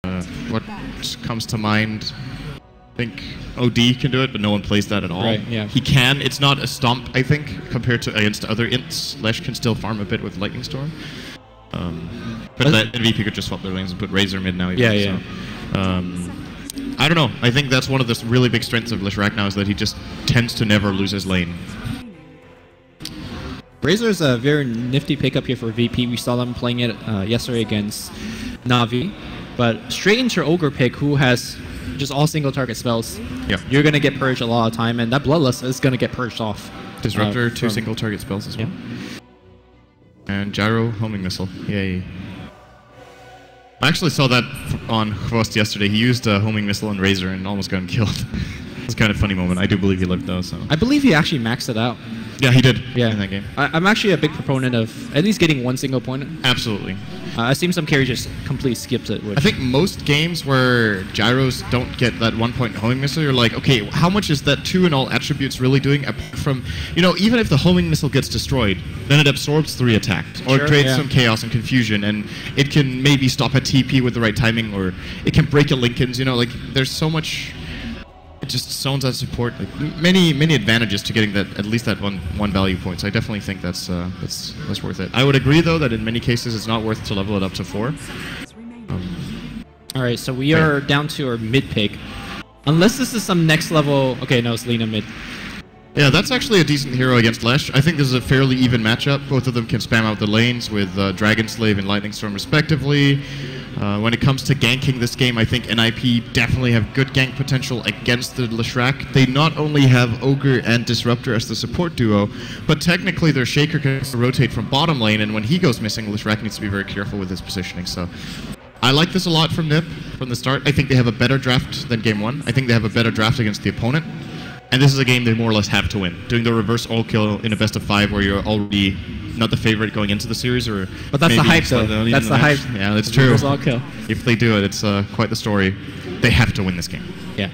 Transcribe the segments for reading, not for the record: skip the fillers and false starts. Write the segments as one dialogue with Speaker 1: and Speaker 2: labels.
Speaker 1: What comes to mind? I think OD can do it, but no one plays that at all.
Speaker 2: Right, yeah.
Speaker 1: He can. It's not a stomp, I think, compared to against other ints. Lesh can still farm a bit with Lightning Storm. But that MVP could just swap their lanes and put Razor mid now. Even,
Speaker 2: yeah.
Speaker 1: So. I don't know. I think that's one of the really big strengths of Leshrac now is that he just tends to never lose his lane.
Speaker 2: Razor's a very nifty pickup here for VP. We saw them playing it yesterday against Na'Vi. But straight into Ogre pick, who has just all single target spells.
Speaker 1: Yep.
Speaker 2: You're going to get purged a lot of time, and that Bloodlust is going to get purged off.
Speaker 1: Disruptor, 2 single target spells as well. Yeah. And Gyro, homing missile. Yay. I actually saw that on Hvost yesterday. He used a homing missile on Razor and almost got him killed. It was kind of a funny moment. I do believe he lived though. So
Speaker 2: I believe he actually maxed it out.
Speaker 1: Yeah, he did.
Speaker 2: Yeah.
Speaker 1: In that game.
Speaker 2: I'm actually a big proponent of at least getting 1 single point.
Speaker 1: Absolutely.
Speaker 2: I've seen some carry just completely skips it.
Speaker 1: I think most games where gyros don't get that 1 point homing missile, you're like, okay, how much is that 2 in all attributes really doing? Apart from, even if the homing missile gets destroyed, then it absorbs 3 attacks, or creates some chaos and confusion, and it can maybe stop a TP with the right timing, or it can break a Linken's. There's so much. It just zones out support. Many advantages to getting that at least that one value point. So I definitely think that's worth it. I would agree though that in many cases it's not worth to level it up to 4.
Speaker 2: All right, so we are down to our mid pick. Unless this is some next level. Okay, no, it's Lina mid.
Speaker 1: Yeah, that's actually a decent hero against Lesh. I think this is a fairly even matchup. Both of them can spam out the lanes with Dragon Slave and Lightning Storm respectively. When it comes to ganking this game, I think NiP definitely have good gank potential against the Leshrac. They not only have Ogre and Disruptor as the support duo, but technically their Shaker can rotate from bottom lane, and when he goes missing, Leshrac needs to be very careful with his positioning. So I like this a lot from NiP from the start. I think they have a better draft than Game 1. I think they have a better draft against the opponent. And this is a game they more or less have to win. Doing the reverse all kill in a best of 5 where you're already not the favorite going into the series, or
Speaker 2: but that's the hype though. That's the hype.
Speaker 1: Yeah, that's true.
Speaker 2: All kill.
Speaker 1: If they do it, it's quite the story. They have to win this game.
Speaker 2: Yeah.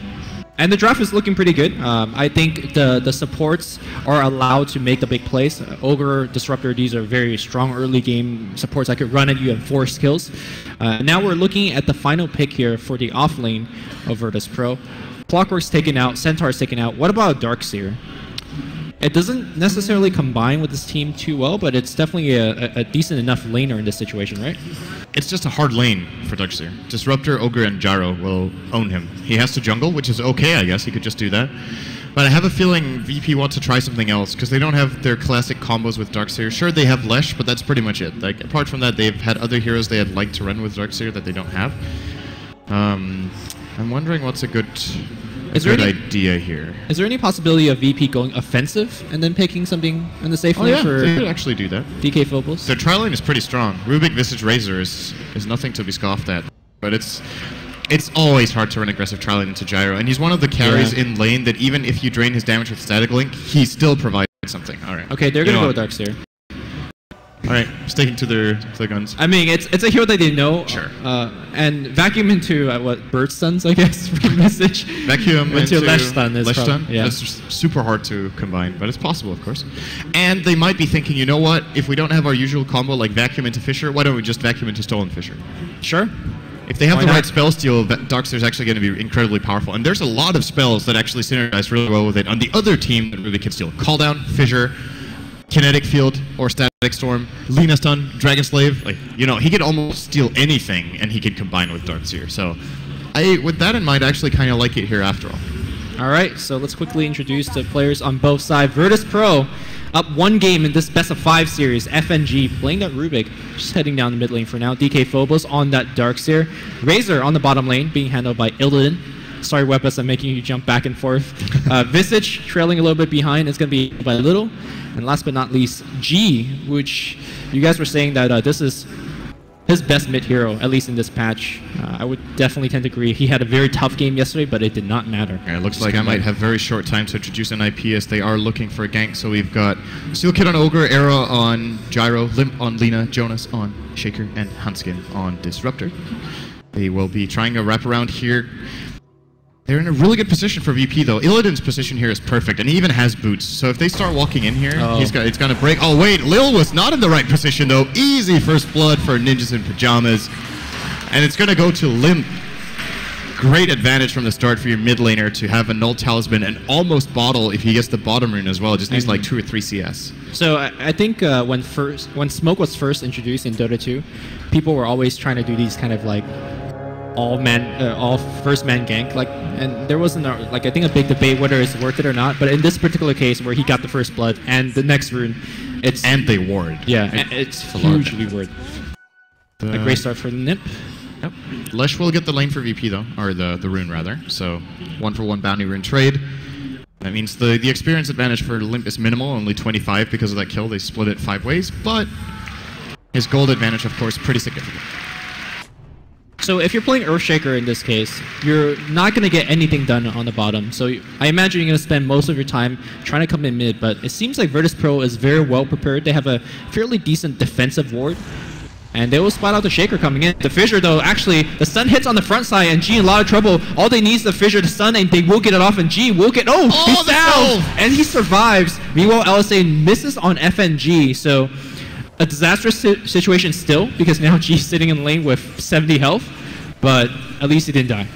Speaker 2: And the draft is looking pretty good. I think the supports are allowed to make the big plays. Ogre, Disruptor, these are very strong early game supports that could run at you and force skills. Now we're looking at the final pick here for the off lane of Virtus Pro. Clockwork's taken out, Centaur's taken out. What about Darkseer? It doesn't necessarily combine with this team too well, but it's definitely a decent enough laner in this situation, right?
Speaker 1: It's just a hard lane for Darkseer. Disruptor, Ogre, and Gyro will own him. He has to jungle, which is okay, I guess. He could just do that. But I have a feeling VP wants to try something else, because they don't have their classic combos with Darkseer. Sure, they have Lesh, but that's pretty much it. Apart from that, they've had other heroes they had liked to run with Darkseer that they don't have. I'm wondering what's a good idea here.
Speaker 2: Is there any possibility of VP going offensive and then picking something in the safe lane for
Speaker 1: they could actually do that.
Speaker 2: DK Phobos?
Speaker 1: Their trial lane is pretty strong. Rubik Visage Razor is nothing to be scoffed at. But it's always hard to run aggressive trial lane into Gyro. And he's one of the carries in lane that even if you drain his damage with Static Link, he still provides something. All right.
Speaker 2: Okay, they're going to go with Darkseer.
Speaker 1: All right, sticking to their guns.
Speaker 2: I mean, it's a hero that they know.
Speaker 1: Sure.
Speaker 2: And vacuum into bird stuns, I guess. Message.
Speaker 1: Vacuum into
Speaker 2: Lesh stun.
Speaker 1: Yeah. That's just super hard to combine, but it's possible, of course. And they might be thinking, you know what? If we don't have our usual combo like vacuum into Fissure, why don't we just vacuum into Stolen Fissure?
Speaker 2: Sure.
Speaker 1: If they have the right spell steal, Darkseer is actually going to be incredibly powerful. And there's a lot of spells that actually synergize really well with it on the other team that Rubik can steal. Call Down, Fissure, Kinetic Field or Static Storm, Lina Stun, Dragon Slave. He could almost steal anything and he could combine with Darkseer. So with that in mind, I actually kind of like it here after all.
Speaker 2: All right, so let's quickly introduce the players on both sides. Virtus Pro up 1 game in this best of 5 series. FNG playing that Rubik, just heading down the mid lane for now. DK Phobos on that Darkseer. Razor on the bottom lane being handled by Illidan. Sorry, Weapus, I'm making you jump back and forth. Visage trailing a little bit behind. It's going to be by little. And last but not least, G, which you guys were saying that this is his best mid hero, at least in this patch. I would definitely tend to agree. He had a very tough game yesterday, but it did not matter.
Speaker 1: Yeah, it looks like I might have very short time to introduce NiP as they are looking for a gank. So we've got Steel Kid on Ogre, Era on Gyro, Limp on Lina, Jonas on Shaker, and Hanskin on Disruptor. They will be trying a wraparound here. They're in a really good position for VP, though. Illidan's position here is perfect, and he even has boots. So if they start walking in here, it's going to break. Oh, wait, Lil was not in the right position, though. Easy first blood for Ninjas in Pajamas. And it's going to go to Limp. Great advantage from the start for your mid laner to have a null talisman and almost bottle if he gets the bottom rune as well. It just needs like 2 or 3 CS.
Speaker 2: So I think when Smoke was first introduced in Dota 2, people were always trying to do these kind of like all first man gank, like, and there wasn't like I think a big debate whether it's worth it or not. But in this particular case, where he got the first blood and the next rune,
Speaker 1: and they ward.
Speaker 2: Yeah, it's hugely worth. A great start for NiP.
Speaker 1: Yep. Lesh will get the lane for VP though, or the rune rather. So 1-for-1 bounty rune trade. That means the experience advantage for Limp is minimal, only 25 because of that kill. They split it 5 ways, but his gold advantage, of course, pretty significant.
Speaker 2: So if you're playing Earthshaker in this case, you're not going to get anything done on the bottom. So I imagine you're going to spend most of your time trying to come in mid, but it seems like Virtus Pro is very well prepared. They have a fairly decent defensive ward. And they will spot out the Shaker coming in. The Fissure, though, actually, the stun hits on the front side, and G in a lot of trouble. All they need is the Fissure to stun, and they will get it off, and G will get... Oh, he's down! And he survives. Meanwhile, LSA misses on FNG, so a disastrous situation still, because now G's sitting in lane with 70 health, but at least he didn't die.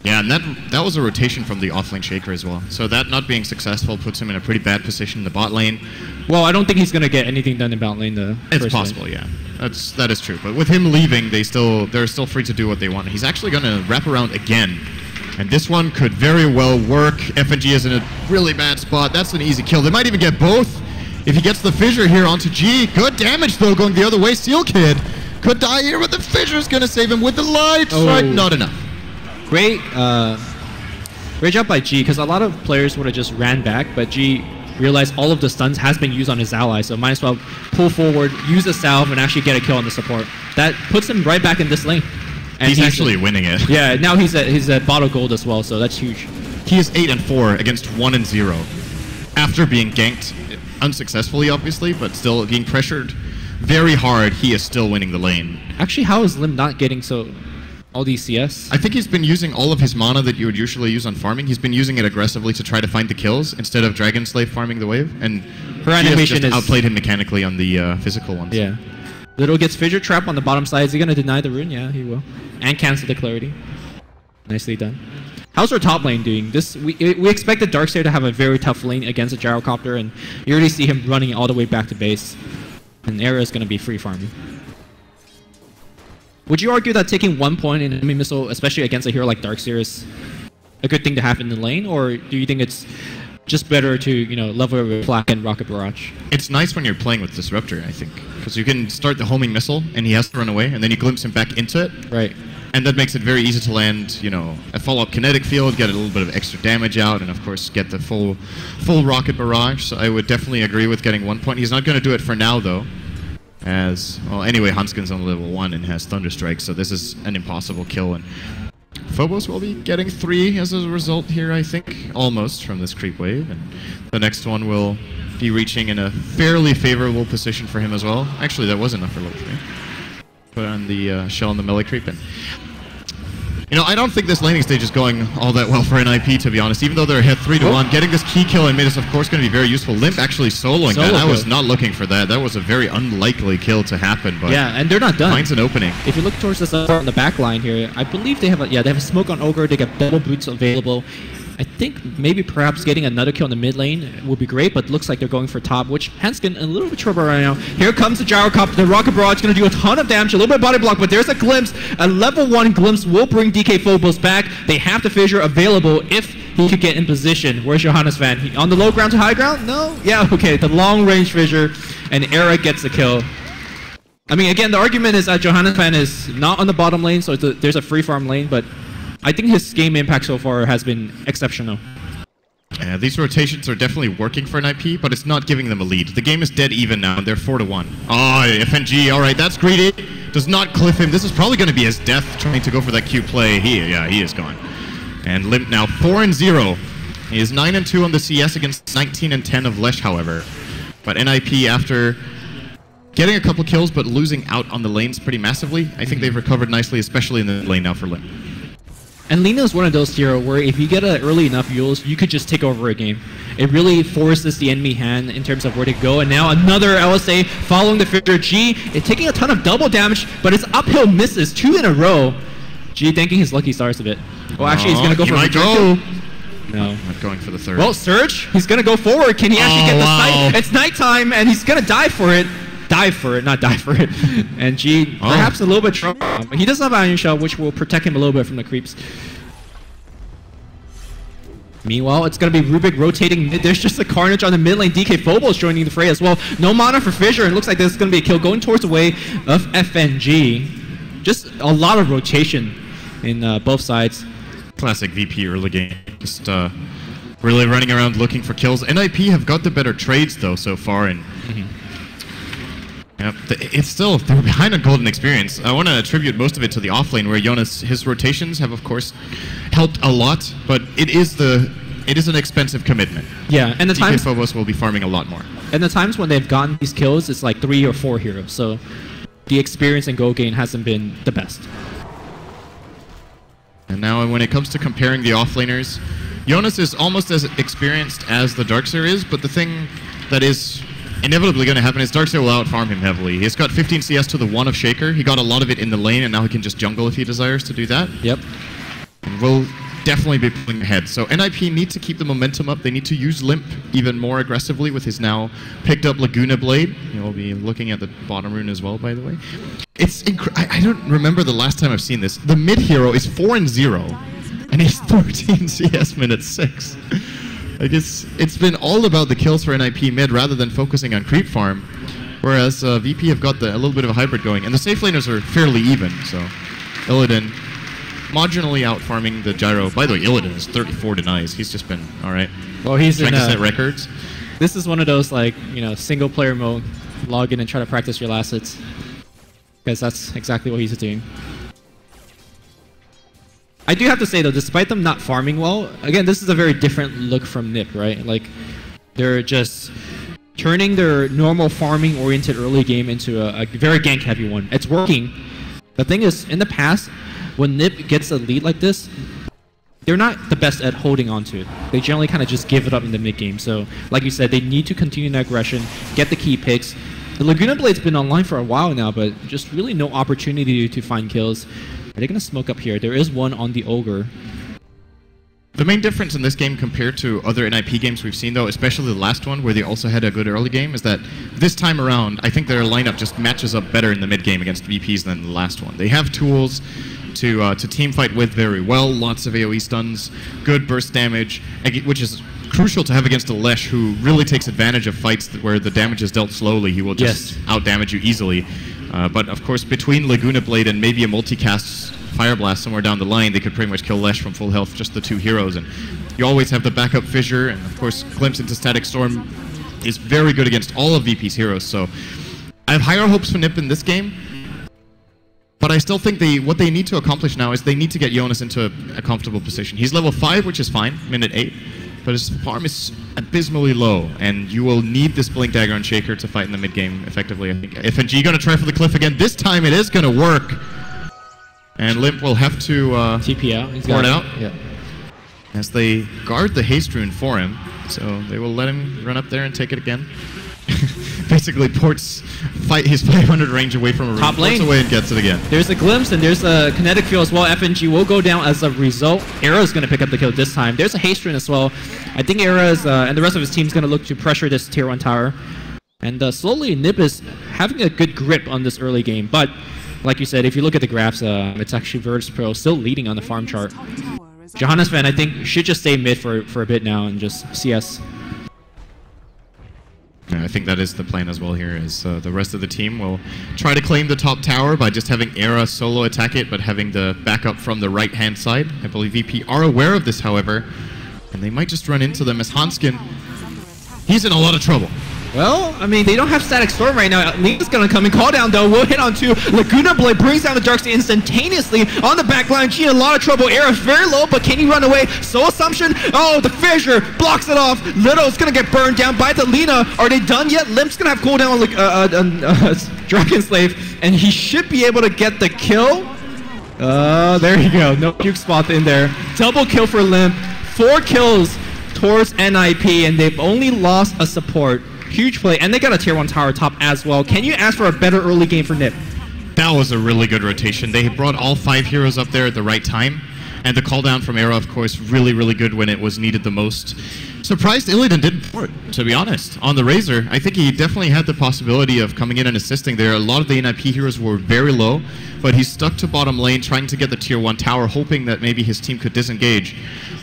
Speaker 1: Yeah, and that was a rotation from the offlane Shaker as well. So that not being successful puts him in a pretty bad position in the bot lane.
Speaker 2: Well, I don't think he's going to get anything done in bot lane.
Speaker 1: It's possible, yeah. That is true. But with him leaving, they're still free to do what they want. He's actually going to wrap around again. And this one could very well work. FNG is in a really bad spot. That's an easy kill. They might even get both. If he gets the Fissure here onto G. Good damage, though, going the other way. Seal Kid could die here, but the Fissure is going to save him with the light strike. Not enough.
Speaker 2: Great job by G, because a lot of players would have just ran back, but G realized all of the stuns has been used on his ally, so might as well pull forward, use the salve, and actually get a kill on the support. That puts him right back in this lane. And
Speaker 1: he's actually winning it.
Speaker 2: Yeah, now he's at bottle gold as well, so that's huge.
Speaker 1: He is 8-4 against 1-0 after being ganked unsuccessfully, obviously, but still being pressured very hard. He is still winning the lane.
Speaker 2: Actually, how is Lim not getting all these CS?
Speaker 1: I think he's been using all of his mana that you would usually use on farming. He's been using it aggressively to try to find the kills instead of Dragon Slave farming the wave. And
Speaker 2: her animation
Speaker 1: just outplayed him mechanically on the physical ones.
Speaker 2: Yeah. Little gets Fissure Trap on the bottom side. Is he going to deny the rune? Yeah, he will. And cancel the clarity. Nicely done. How's our top lane doing? We expected Darkseer to have a very tough lane against a Gyrocopter, and you already see him running all the way back to base. And Era is going to be free farming. Would you argue that taking 1 point in enemy missile, especially against a hero like Darkseer, is a good thing to have in the lane, or do you think it's just better to level it with Flak and Rocket Barrage?
Speaker 1: It's nice when you're playing with Disruptor, I think, because you can start the homing missile and he has to run away, and then you glimpse him back into it.
Speaker 2: Right.
Speaker 1: And that makes it very easy to land, a follow-up kinetic field, get a little bit of extra damage out, and of course get the full Rocket Barrage. So I would definitely agree with getting 1 point. He's not going to do it for now, though. Anyway, Hanskin's on level 1 and has Thunderstrike, so this is an impossible kill. And Phobos will be getting 3 as a result here, I think, almost, from this creep wave. And the next one will be reaching in a fairly favorable position for him as well. Actually, that was enough for level 3. Put on the shell and the melee creep. And I don't think this laning stage is going all that well for NiP, to be honest. Even though they're ahead 3-1, getting this key kill in mid is, of course, going to be very useful. Limp actually soloing that. I was not looking for that. That was a very unlikely kill to happen. But
Speaker 2: yeah, and they're not done.
Speaker 1: Finds an opening.
Speaker 2: If you look towards the support on the back line here, I believe they have a smoke on Ogre. They got double boots available. I think maybe perhaps getting another kill in the mid lane would be great, but looks like they're going for top, which Hanskin a little bit trouble right now. Here comes the Gyrocopter. The Rocket Barrage is going to do a ton of damage, a little bit of body block, but there's a glimpse. A level 1 glimpse will bring DK Phobos back. They have the Fissure available if he could get in position. Where's Johannes Van? On the low ground to high ground? No? Yeah, okay. The long range Fissure, and Era gets the kill. I mean, again, the argument is that Johannes Van is not on the bottom lane, so there's a free farm lane, but I think his game impact so far has been exceptional.
Speaker 1: Yeah, these rotations are definitely working for NiP, but it's not giving them a lead. The game is dead even now, and they're 4-1. FNG, alright, that's greedy. Does not cliff him. This is probably going to be his death, trying to go for that Q play. He is gone. And Limp now 4-0. He is 9-2 on the CS against 19-10 of Lesh, however. But NiP, after getting a couple kills, but losing out on the lanes pretty massively, I think they've recovered nicely, especially in the lane now for Limp.
Speaker 2: And Lina is one of those heroes where if you get an early enough Yules, you could just take over a game. It really forces the enemy hand in terms of where to go. And now another LSA following the figure. G is taking a ton of double damage, but it's uphill misses 2 in a row. G thanking his lucky stars a bit. Well, actually, he's going to go for a
Speaker 1: go.
Speaker 2: No.
Speaker 1: Not going for the third.
Speaker 2: Well, Surge, he's going to go forward. Can he actually get the sight? It's nighttime, and he's going to dive for it. Dive for it, not die for it. And G, perhaps a little bit trouble. But he does have Iron Shell, which will protect him a little bit from the creeps. Meanwhile, it's going to be Rubik rotating mid. There's just a carnage on the mid lane. DK Phobos joining the fray as well. No mana for Fissure, and looks like this is going to be a kill going towards the way of FNG. Just a lot of rotation in both sides.
Speaker 1: Classic VP early game. Just really running around looking for kills. NiP have got the better trades, though, so far. And it's still, they're behind on Golden Experience. I want to attribute most of it to the offlane, where Jonas, his rotations have, of course, helped a lot, but it is an expensive commitment.
Speaker 2: Yeah, and the
Speaker 1: DK Phobos will be farming a lot more.
Speaker 2: And the times when they've gotten these kills, it's like 3 or 4 heroes, so the experience and goal gain hasn't been the best.
Speaker 1: And now when it comes to comparing the offlaners, Jonas is almost as experienced as the Darkseer is, but the thing that is inevitably going to happen is Darkseer will outfarm him heavily. He's got 15 CS to the 1 of Shaker. He got a lot of it in the lane, and now he can just jungle if he desires to do that.
Speaker 2: Yep.
Speaker 1: And will definitely be pulling ahead. So NiP need to keep the momentum up. They need to use Limp even more aggressively with his now picked up Laguna Blade. You'll be looking at the bottom rune as well, by the way. It's I don't remember the last time I've seen this. The mid hero is 4-0, and he's 13 CS minutes 6. I guess it's been all about the kills for NiP mid rather than focusing on creep farm, whereas VP have got a little bit of a hybrid going, and the safe laners are fairly even. So Illidan marginally out farming the Gyro. By the way, Illidan is 34 denies. He's just been all right.
Speaker 2: Well, he's
Speaker 1: trying to set records.
Speaker 2: This is one of those single player mode, log in and try to practice your last hits, because that's exactly what he's doing. I do have to say though, despite them not farming well, again, this is a very different look from NiP, right? Like, they're just turning their normal farming oriented early game into a very gank heavy one. It's working. The thing is, in the past, when NiP gets a lead like this, they're not the best at holding on to it. They generally kind of just give it up in the mid game. So, like you said, they need to continue that aggression, get the key picks. The Laguna Blade's been online for a while now, but just really no opportunity to find kills. Are they going to smoke up here? There is one on the Ogre.
Speaker 1: The main difference in this game compared to other NiP games we've seen, though, especially the last one, where they also had a good early game, is that this time around, I think their lineup just matches up better in the mid game against VPs than the last one. They have tools to team fight with very well, lots of AoE stuns, good burst damage, which is crucial to have against a Lesh who really takes advantage of fights where the damage is dealt slowly. He will just out-damage you easily. But of course, between Laguna Blade and maybe a multicast Fire Blast somewhere down the line, they could pretty much kill Lesh from full health, just the 2 heroes. And you always have the backup Fissure, and of course, Glimpse into Static Storm is very good against all of VP's heroes. So I have higher hopes for NiP in this game. But I still think what they need to accomplish now is they need to get Jonas into a comfortable position. He's level 5, which is fine, minute 8. But his farm is abysmally low, and you will need this Blink Dagger on Shaker to fight in the mid game effectively. I think FNG going to try for the cliff again. This time it is going to work. And Limp will have to
Speaker 2: TP out. He's
Speaker 1: pour it out.
Speaker 2: Yeah.
Speaker 1: As they guard the haste rune for him. So they will let him run up there and take it again. Basically ports his 500 range away from a rune.
Speaker 2: Top lane.
Speaker 1: Ports away and gets it again.
Speaker 2: There's a glimpse and there's a kinetic field as well. FNG will go down as a result. Era's going to pick up the kill this time. There's a haste rune as well. I think Era's and the rest of his team's going to look to pressure this tier 1 tower. And slowly NiP is having a good grip on this early game. But like you said, if you look at the graphs, it's actually Virtus Pro still leading on the farm chart. Johannes Van, I think, should just stay mid for a bit now and just CS.
Speaker 1: Yeah, I think that is the plan as well here, is the rest of the team will try to claim the top tower by just having Era solo attack it, but having the backup from the right-hand side. I believe VP are aware of this, however, and they might just run into them as Hanskin, he's in a lot of trouble.
Speaker 2: Well, I mean, they don't have Static Storm right now. Lena's going to come and call down, though. We'll hit on 2. Laguna Blade brings down the Darkseer instantaneously on the back line. She in a lot of trouble. Era's very low, but can he run away? Soul Assumption. Oh, the Fissure blocks it off. Little's going to get burned down by the Lina. Are they done yet? Limp's going to have cooldown on Dragon Slave, and he should be able to get the kill. There you go. No puke spot in there. Double kill for Limp. 4 kills towards NiP, and they've only lost a support. Huge play, and they got a tier 1 tower top as well. Can you ask for a better early game for NiP?
Speaker 1: That was a really good rotation. They brought all 5 heroes up there at the right time. And the call down from Era, of course, really, really good when it was needed the most. Surprised Illidan didn't port, to be honest. On the Razor, I think he definitely had the possibility of coming in and assisting there. A lot of the NiP heroes were very low, but he stuck to bottom lane, trying to get the tier 1 tower, hoping that maybe his team could disengage.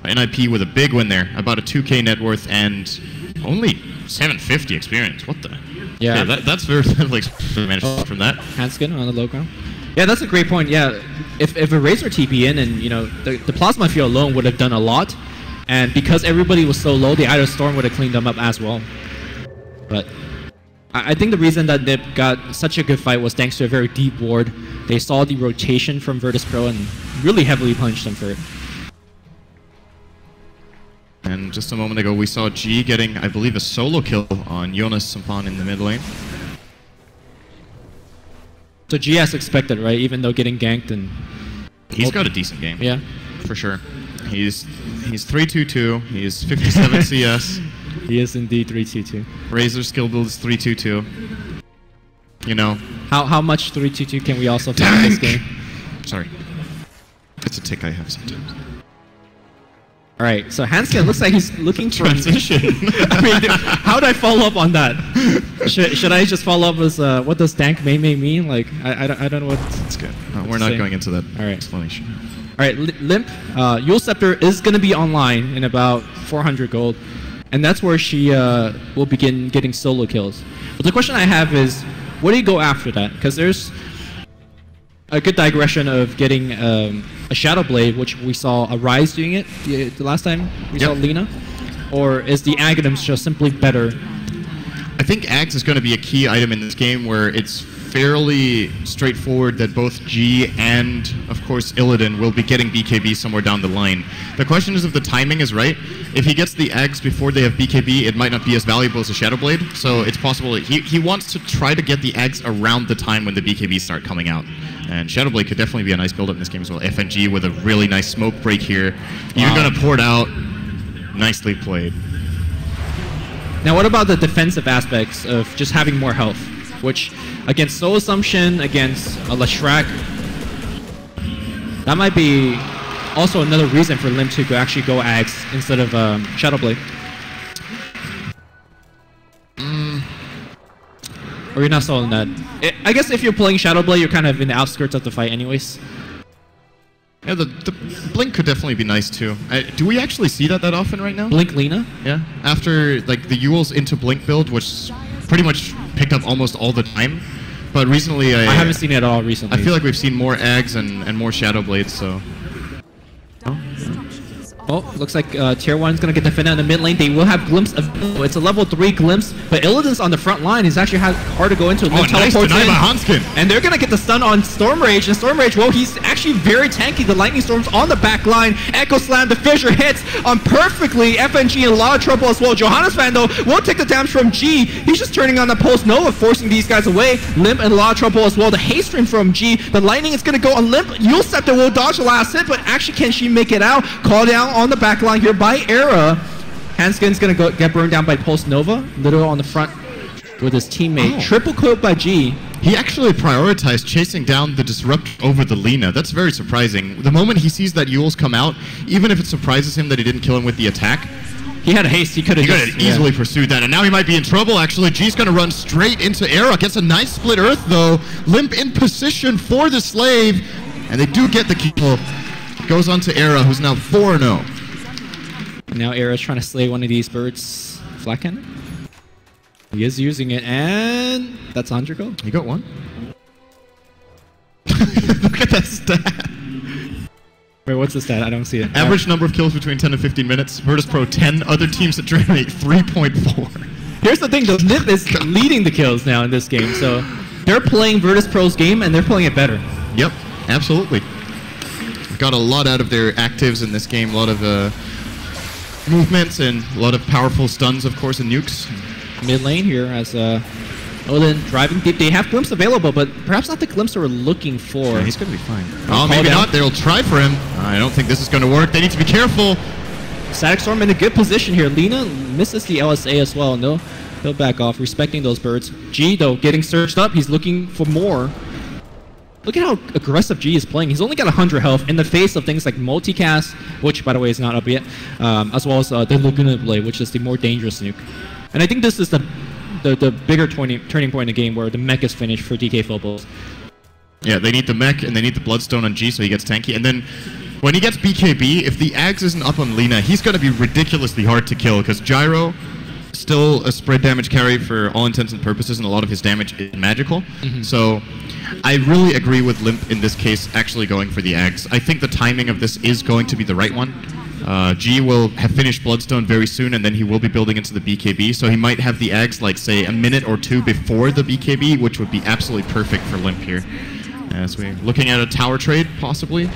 Speaker 1: NiP with a big win there, about a 2k net worth and only 750 experience. What the?
Speaker 2: Yeah,
Speaker 1: that's very like managed from that.
Speaker 2: Handskin on the low ground. Yeah, that's a great point. Yeah, if a Razor TP in and, you know, the Plasma Field alone would have done a lot. And because everybody was so low, the Idol Storm would have cleaned them up as well. But I think the reason that NiP got such a good fight was thanks to a very deep ward. They saw the rotation from Virtus Pro and really heavily punished them for it.
Speaker 1: And just a moment ago, we saw G getting, I believe, a solo kill on Jonas Sampan in the mid lane.
Speaker 2: So G as expected, right? Even though getting ganked and...
Speaker 1: He's got a decent game.
Speaker 2: Yeah.
Speaker 1: For sure. He's 3-2-2. He's 57 CS.
Speaker 2: He is indeed 3-2-2.
Speaker 1: Razor skill build is 3-2-2. You know.
Speaker 2: How much 3-2-2 can we also find in this game?
Speaker 1: Sorry. It's a tick I have sometimes.
Speaker 2: Alright, so Hanskin looks like he's looking for...
Speaker 1: Transition.
Speaker 2: I mean, how do I follow up on that? Should I just follow up as, what does Dank May mean? Like, I don't know what...
Speaker 1: That's good. We're not going into that explanation.
Speaker 2: Alright, Limp, Yule Scepter is going to be online in about 400 gold. And that's where she will begin getting solo kills. But the question I have is, what do you go after that? Because there's a good digression of getting a Shadow Blade, which we saw a Rise doing it the last time we saw Lina. Or is the Aghanims just simply better?
Speaker 1: I think Aghs is going to be a key item in this game where it's fairly straightforward that both G and, of course, Illidan will be getting BKB somewhere down the line. The question is if the timing is right. If he gets the Aghs before they have BKB, it might not be as valuable as a Shadow Blade. So it's possible he wants to try to get the Aghs around the time when the BKBs start coming out. And Shadow Blade could definitely be a nice build-up in this game as well. FNG with a really nice smoke break here. You're going to port out. Nicely played.
Speaker 2: Now what about the defensive aspects of just having more health? Which, against Soul Assumption, against Leshrac, that might be also another reason for Limp to actually go Aghs instead of Shadow Blade. Or you're not sold on that? I guess if you're playing Shadow Blade, you're kind of in the outskirts of the fight anyways.
Speaker 1: Yeah, the Blink could definitely be nice too. Do we actually see that often right now?
Speaker 2: Blink Lina?
Speaker 1: Yeah. After like the Yule's into Blink build, which pretty much picked up almost all the time. But recently I
Speaker 2: haven't seen it at all recently.
Speaker 1: I feel like we've seen more Aghs and more Shadow Blades, so...
Speaker 2: Oh, looks like Tier 1 is going to get defended in the mid lane. They will have Glimpse of... It's a level 3 Glimpse, but Illidan's on the front line. He's actually hard to go into.
Speaker 1: Oh, nice deny by Hanskin.
Speaker 2: And they're going to get the stun on Storm Rage. And Storm Rage, well, he's actually very tanky. The Lightning Storm's on the back line. Echo Slam, the Fissure hits on perfectly. FNG in a lot of trouble as well. Johannes Van, though, won't take the damage from G. He's just turning on the Post Nova, forcing these guys away. Limp in a lot of trouble as well. The haste stream from G. The Lightning is going to go on Limp. Yule Scepter will dodge the last hit, but actually can she make it out? Call down on the back line here by Era. Hanskin's gonna get burned down by Post Nova, literally on the front with his teammate. Triple kill by G.
Speaker 1: He actually prioritized chasing down the Disrupt over the Lina. That's very surprising. The moment he sees that Yule's come out, even if it surprises him that he didn't kill him with the attack,
Speaker 2: he had a haste. He could have
Speaker 1: easily pursued that, and now he might be in trouble. Actually, G's gonna run straight into Era. Gets a nice split Earth though. Limp in position for the Slave, and they do get the kill. Goes on to Era, who's now 4-0.
Speaker 2: Now Era's trying to slay one of these birds. Flat cannon? He is using it, and that's 100 gold.
Speaker 1: You got one? Look at that stat.
Speaker 2: Wait, what's the stat? I don't see it.
Speaker 1: Average number of kills between 10 and 15 minutes. Virtus Pro 10. Other teams at DreamLeague 3.4.
Speaker 2: Here's the thing, though. NiP is leading the kills now in this game, so they're playing Virtus Pro's game, and they're playing it better.
Speaker 1: Yep, absolutely. Got a lot out of their actives in this game. A lot of movements and a lot of powerful stuns, of course, and nukes.
Speaker 2: Mid lane here as Illidan driving deep. They have Glimpse available, but perhaps not the Glimpse they were looking for.
Speaker 1: Yeah, he's going to be fine. Oh, maybe not. They'll try for him. I don't think this is going to work. They need to be careful.
Speaker 2: Static Storm in a good position here. Lina misses the LSA as well. No, they'll back off, respecting those birds. G, though, getting surged up. He's looking for more. Look at how aggressive G is playing. He's only got 100 health in the face of things like multicast, which, by the way, is not up yet, as well as the Laguna Blade, which is the more dangerous nuke. And I think this is the bigger turning point in the game where the mech is finished for DK Phobos.
Speaker 1: Yeah, they need the mech and they need the Bloodstone on G so he gets tanky. And then when he gets BKB, if the Ags isn't up on Lina, he's going to be ridiculously hard to kill because Gyro, still a spread damage carry for all intents and purposes, and a lot of his damage is magical. So I really agree with Limp in this case actually going for the Ags. I think the timing of this is going to be the right one. G will have finished Bloodstone very soon, and then he will be building into the BKB, so he might have the Ags, like, say, a minute or two before the BKB, which would be absolutely perfect for Limp here. As we're looking at a tower trade, possibly.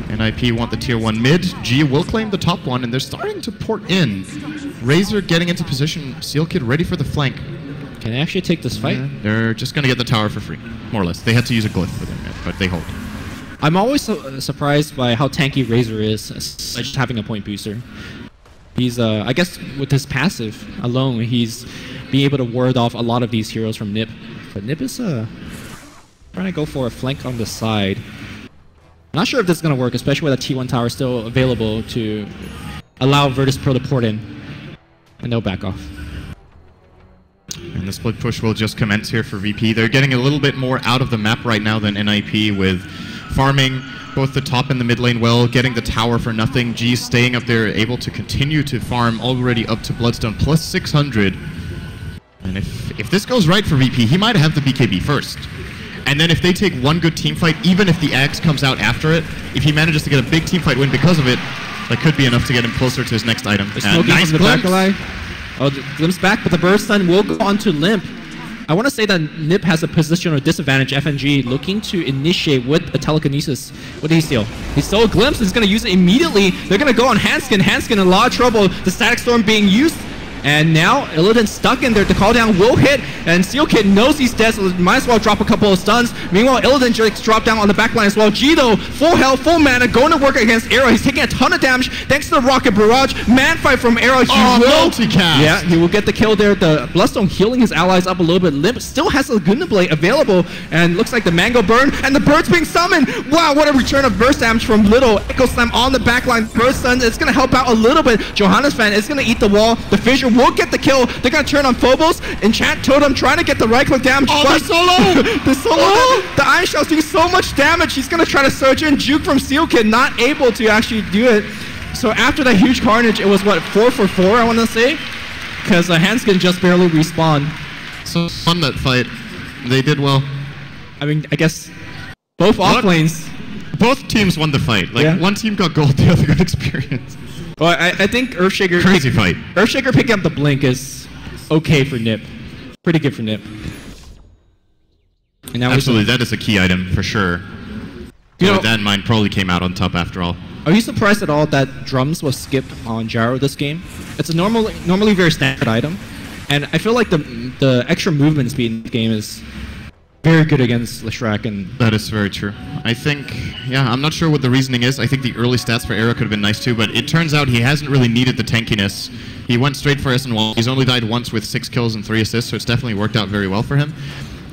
Speaker 1: NiP want the tier 1 mid. G will claim the top one, and they're starting to port in. Razor getting into position. Seal Kid ready for the flank.
Speaker 2: Can they actually take this fight?
Speaker 1: They're just going to get the tower for free, more or less. They had to use a glyph for them, but they hold.
Speaker 2: I'm always surprised by how tanky Razor is, just having a point booster. He's, I guess, with his passive alone, he's being able to ward off a lot of these heroes from NiP. But NiP is trying to go for a flank on the side. Not sure if this is going to work, especially with a T1 tower still available to allow Virtus Pro to port in. And they'll back off.
Speaker 1: And the split push will just commence here for VP. They're getting a little bit more out of the map right now than NiP, with farming both the top and the mid lane well, getting the tower for nothing. G staying up there, able to continue to farm, already up to Bloodstone plus 600. And if this goes right for VP, he might have the BKB first. And then if they take one good team fight, even if the Axe comes out after it, if he manages to get a big team fight win because of it, that could be enough to get him closer to his next item.
Speaker 2: Nice glimpse. Oh, the glimpse back, but the burst stun will go on to Limp. I want to say that NiP has a positional disadvantage. FNG looking to initiate with a telekinesis. What did he steal? He stole a glimpse. He's going to use it immediately. They're going to go on Hanskin. Hanskin in a lot of trouble. The Static Storm being used. And now Illidan stuck in there. The call down will hit, and Seal Kid knows he's dead, so might as well drop a couple of stuns. Meanwhile, Illidan just dropped down on the backline as well. G though, full health, full mana, going to work against Arrow. He's taking a ton of damage thanks to the Rocket Barrage. Man fight from Arrow.
Speaker 1: Multicast!
Speaker 2: Yeah, he will get the kill there. The Bloodstone healing his allies up a little bit. Limp still has a Laguna Blade available, and looks like the Mango Burn, and the Bird's being summoned. Wow, what a return of burst damage from Little. Echo Slam on the backline. Burst stun, it's going to help out a little bit. Johannes Fan is going to eat the wall. The Fissure will get the kill. They're going to turn on Phobos. Enchant Totem trying to get the right click damage.
Speaker 1: Oh, the solo!
Speaker 2: The solo! The Iron Shell's doing so much damage. He's going to try to surge in. Juke from Seal Kid, not able to actually do it. So after that huge carnage, it was what, 4 for 4, I want to say? Because Hanskin just barely respawned.
Speaker 1: So won that fight. They did well.
Speaker 2: I mean, I guess both off lanes.
Speaker 1: Both teams won the fight. Like, one team got gold, the other got experience.
Speaker 2: Well, I think Earthshaker...
Speaker 1: Crazy fight.
Speaker 2: Earthshaker picking up the blink is okay for NiP. Pretty good for NiP. And now
Speaker 1: absolutely, that is a key item for sure. You know, that mine probably came out on top after all.
Speaker 2: Are you surprised at all that drums was skipped on Gyro this game? It's a normally very standard item, and I feel like the extra movement speed in the game is very good against Leshrac. And
Speaker 1: that is very true. I think, yeah, I'm not sure what the reasoning is. I think the early stats for Arrow could have been nice too, but it turns out he hasn't really needed the tankiness. He went straight for SN1. He's only died once with 6 kills and 3 assists, so it's definitely worked out very well for him.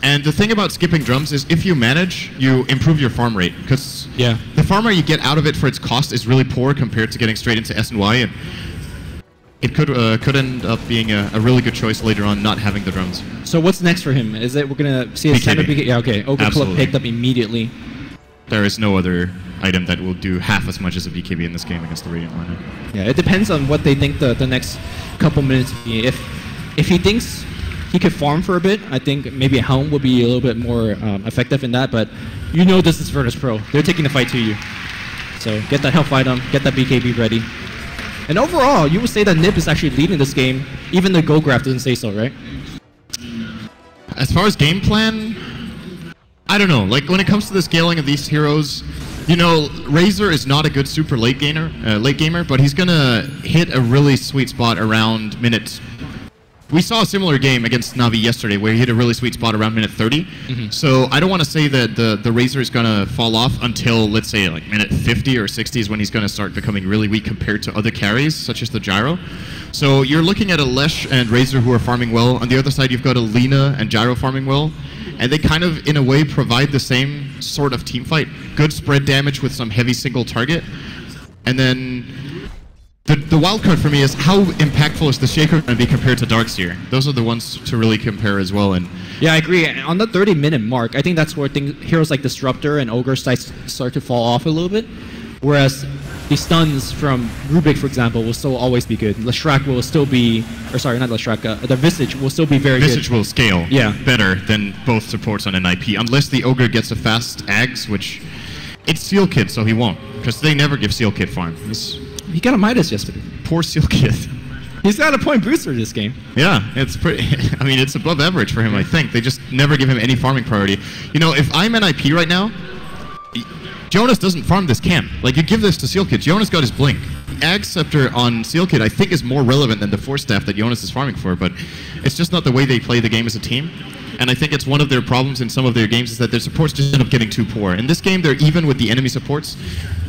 Speaker 1: And the thing about skipping drums is if you manage, you improve your farm rate, because the farm rate you get out of it for its cost is really poor compared to getting straight into SNY, and it could end up being a really good choice later on, not having the drums.
Speaker 2: So what's next for him? Is it we're gonna see a standard BKB? Yeah, okay. Ogre Club picked up immediately.
Speaker 1: There is no other item that will do half as much as a BKB in this game against the Radiant lineup.
Speaker 2: Yeah, it depends on what they think the next couple minutes will be. If he thinks he could farm for a bit, I think maybe a Helm would be a little bit more effective in that, but you know this is Virtus Pro. They're taking the fight to you. So get that health item, get that BKB ready. And overall, you would say that NiP is actually leading this game, even the Go Graph doesn't say so, right?
Speaker 1: As far as game plan, I don't know. Like, when it comes to the scaling of these heroes, you know, Razor is not a good super late gamer, but he's gonna hit a really sweet spot around minute we saw a similar game against Navi yesterday where he hit a really sweet spot around minute 30. So I don't want to say that the Razor is going to fall off until, let's say, like minute 50 or 60 is when he's going to start becoming really weak compared to other carries, such as the Gyro. So you're looking at a Lesh and Razor who are farming well. On the other side, you've got a Lina and Gyro farming well. And they kind of, in a way, provide the same sort of team fight. Good spread damage with some heavy single target. And then the wild card for me is how impactful is the Shaker going to be compared to Darkseer? Those are the ones to really compare as well. And
Speaker 2: yeah, I agree. On the 30-minute mark, I think that's where heroes like Disruptor and Ogre start to fall off a little bit. Whereas the stuns from Rubik, for example, will still always be good. Leshrac will still be, or sorry, not Leshrac, the Visage will still be very good.
Speaker 1: Visage will scale better than both supports on NiP, unless the Ogre gets a fast Ags, which it's Seal Kid, so he won't, because they never give Seal Kid farm.
Speaker 2: He got a Midas yesterday.
Speaker 1: Poor Seal Kid.
Speaker 2: He's got a point booster this game.
Speaker 1: Yeah, it's pretty. I mean, it's above average for him, I think. They just never give him any farming priority. You know, if I'm NiP right now, Jonas doesn't farm this camp. Like, you give this to Seal Kid. Jonas got his Blink. The Ag Scepter on Seal Kid, I think, is more relevant than the Force Staff that Jonas is farming for, but it's just not the way they play the game as a team. And I think it's one of their problems in some of their games is that their supports just end up getting too poor. In this game, they're even with the enemy supports.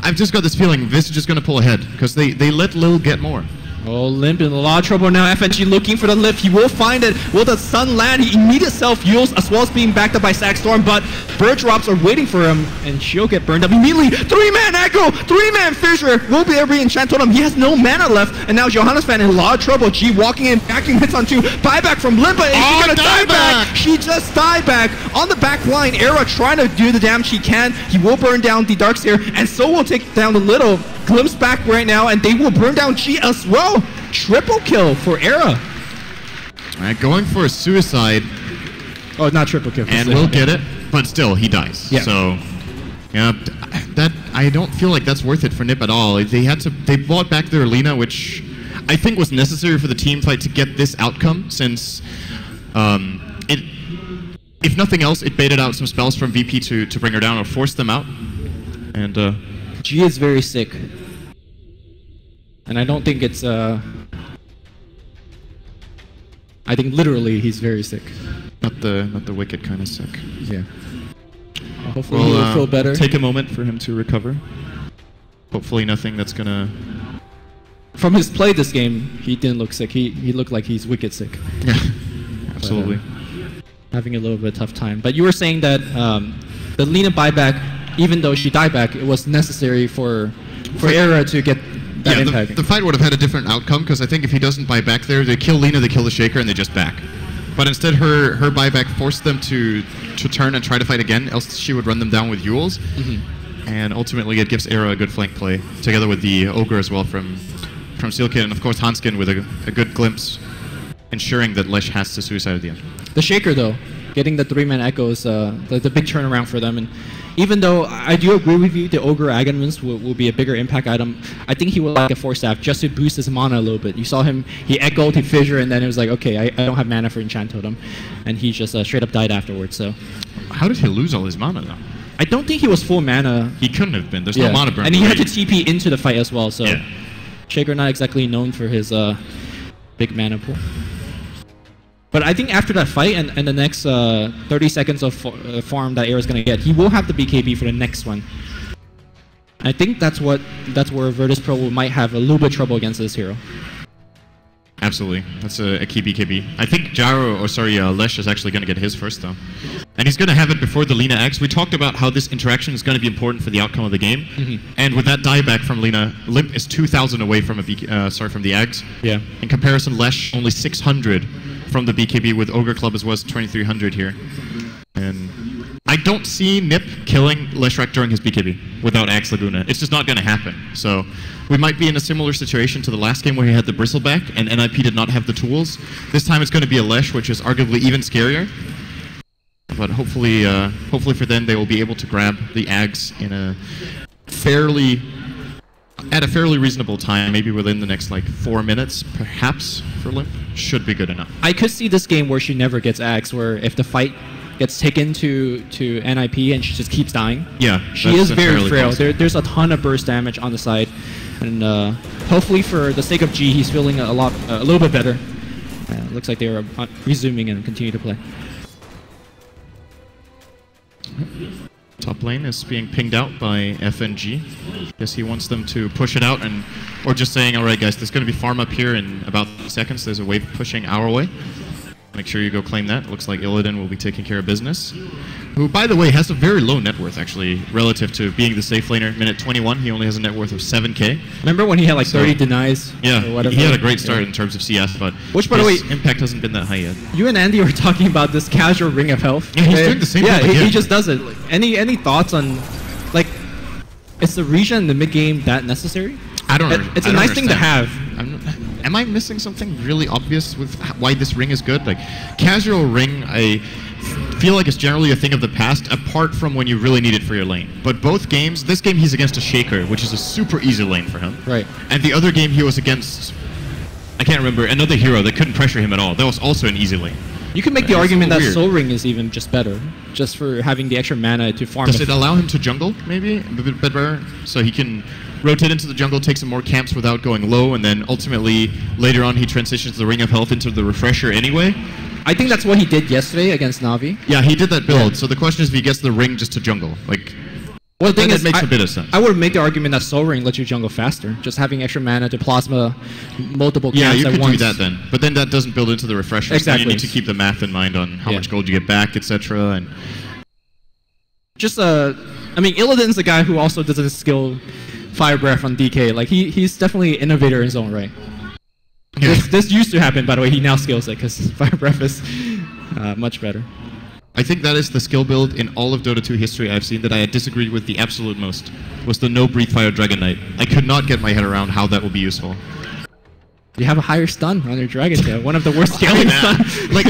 Speaker 1: I've just got this feeling Visage is going to pull ahead, because they let Lil get more.
Speaker 2: Oh, Limp in a lot of trouble now. FNG looking for the lift. He will find it. Will the Sun land? He immediate self-heals as well as being backed up by Sackstorm, but Bird Drops are waiting for him, and she'll get burned up immediately. 3-man Echo! 3-man Fissure! Will be able to enchant Totem. He has no mana left, and now Johannes Fan in a lot of trouble. G walking in, backing hits on 2. Buyback from Limpa. Is she gonna die back? She just died back. On the back line, Era trying to do the damage he can. He will burn down the Darkseer, and so will take down the Little. Glimpse back right now, and they will burn down G as well. Triple kill for Era.
Speaker 1: Alright, going for a suicide.
Speaker 2: Oh, not triple kill.
Speaker 1: And we'll get it, but still, he dies.
Speaker 2: Yeah.
Speaker 1: So, yeah, that I don't feel like that's worth it for NiP at all. They bought back their Lina, which I think was necessary for the team fight to get this outcome, since if nothing else, it baited out some spells from VP to bring her down or force them out. And
Speaker 2: G is very sick. And I don't think it's I think literally he's very sick.
Speaker 1: Not the wicked kind of sick.
Speaker 2: Yeah. Hopefully he'll feel better.
Speaker 1: Take a moment for him to recover. Hopefully nothing that's gonna.
Speaker 2: From his play this game, he didn't look sick. He looked like he's wicked sick.
Speaker 1: Yeah, absolutely.
Speaker 2: But, having a little bit of a tough time. But you were saying that the Lina buyback, even though she died back, it was necessary for Era to get that impact.
Speaker 1: The fight would have had a different outcome, because I think if he doesn't buy back there, they kill Lina, they kill the Shaker, and they just back. But instead, her buyback forced them to turn and try to fight again, else she would run them down with Yules. And ultimately, it gives Era a good flank play, together with the Ogre as well from Seal Kid, and of course Hanskin with a good glimpse, ensuring that Lesh has to suicide at the end.
Speaker 2: The Shaker, though, getting the 3-man Echoes, the big turnaround for them. And even though I do agree with you, the Ogre Agonist will be a bigger impact item, I think he would like a Force Staff just to boost his mana a little bit. You saw him, he echoed, he Fissure, and then it was like, okay, I don't have mana for Enchant Totem. And he just straight up died afterwards, so.
Speaker 1: How did he lose all his mana, though?
Speaker 2: I don't think he was full mana.
Speaker 1: He couldn't have been. There's no mana burn.
Speaker 2: And he had to TP into the fight as well, so.
Speaker 1: Yeah.
Speaker 2: Shaker not exactly known for his big mana pool. But I think after that fight and the next 30 seconds of farm that Era's gonna get, he will have the BKB for the next one. I think that's where Virtus Pro might have a little bit of trouble against this hero.
Speaker 1: Absolutely, that's a key BKB. I think Lesh is actually going to get his first, though. And he's going to have it before the Lina X. We talked about how this interaction is going to be important for the outcome of the game. And with that dieback from Lina, Limp is 2,000 away from from the Ags.
Speaker 2: Yeah.
Speaker 1: In comparison, Lesh only 600 from the BKB, with Ogre Club as well as 2,300 here. And I don't see NiP killing Leshrac during his BKB without Axe Laguna. It's just not going to happen. So we might be in a similar situation to the last game where he had the Bristleback and NiP did not have the tools. This time it's going to be a Lesh, which is arguably even scarier. But hopefully for them, they will be able to grab the Ags in at a fairly reasonable time, maybe within the next 4 minutes, perhaps, for Limp. Should be good enough.
Speaker 2: I could see this game where she never gets Ags, where if the fight gets taken to NiP and she just keeps dying.
Speaker 1: Yeah,
Speaker 2: she is very frail. There's a ton of burst damage on the side, and hopefully for the sake of G, he's feeling a little bit better. looks like they are resuming and continue to play.
Speaker 1: Top lane is being pinged out by FNG. Guess he wants them to push it out, or just saying, all right, guys, there's going to be farm up here in about 30 seconds. There's a wave pushing our way. Make sure you go claim that. Looks like Illidan will be taking care of business. Who, by the way, has a very low net worth, actually, relative to being the safe laner. Minute 21, he only has a net worth of 7k.
Speaker 2: Remember when he had like 30 denies?
Speaker 1: Yeah,
Speaker 2: or whatever?
Speaker 1: He had a great start in terms of CS, but
Speaker 2: which, by the way,
Speaker 1: impact hasn't been that high yet.
Speaker 2: You and Andy were talking about this casual ring of health.
Speaker 1: Yeah, he's doing the same thing.
Speaker 2: Yeah, he just does it. Like, any thoughts on, like, is the regen in the mid game that necessary?
Speaker 1: I don't know.
Speaker 2: It's a nice thing to have.
Speaker 1: Am I missing something really obvious with why this ring is good? Like, casual ring, I feel like it's generally a thing of the past, apart from when you really need it for your lane. But both games, this game he's against a Shaker, which is a super easy lane for him.
Speaker 2: Right.
Speaker 1: And the other game he was against, I can't remember, another hero that couldn't pressure him at all. That was also an easy lane.
Speaker 2: You can make the argument that Soul Ring is even just better, just for having the extra mana to farm.
Speaker 1: Does it allow him to jungle, maybe, a bit better? So he can rotate into the jungle, take some more camps without going low, and then ultimately, later on, he transitions the Ring of Health into the Refresher anyway.
Speaker 2: I think that's what he did yesterday against Na'Vi.
Speaker 1: Yeah, he did that build. Yeah. So the question is if he gets the ring just to jungle. Like,
Speaker 2: well, the thing is,
Speaker 1: it makes a bit of sense.
Speaker 2: I would make the argument that Soul Ring lets you jungle faster, just having extra mana to plasma multiple camps
Speaker 1: at once. Yeah, you could do that then. But then that doesn't build into the Refresher.
Speaker 2: Exactly.
Speaker 1: So you need to keep the math in mind on how much gold you get back, etc. And
Speaker 2: just, I mean, Illidan's the guy who also doesn't skill Fire Breath on DK. Like, he's definitely an innovator in his own right. Yeah. This used to happen, by the way. He now skills it because Fire Breath is much better.
Speaker 1: I think that is the skill build in all of Dota 2 history I've seen that I had disagreed with the absolute most, was the No Breathe Fire Dragon Knight. I could not get my head around how that would be useful.
Speaker 2: You have a higher stun on your Dragon Tail, one of the worst scaling stuns.
Speaker 1: Like,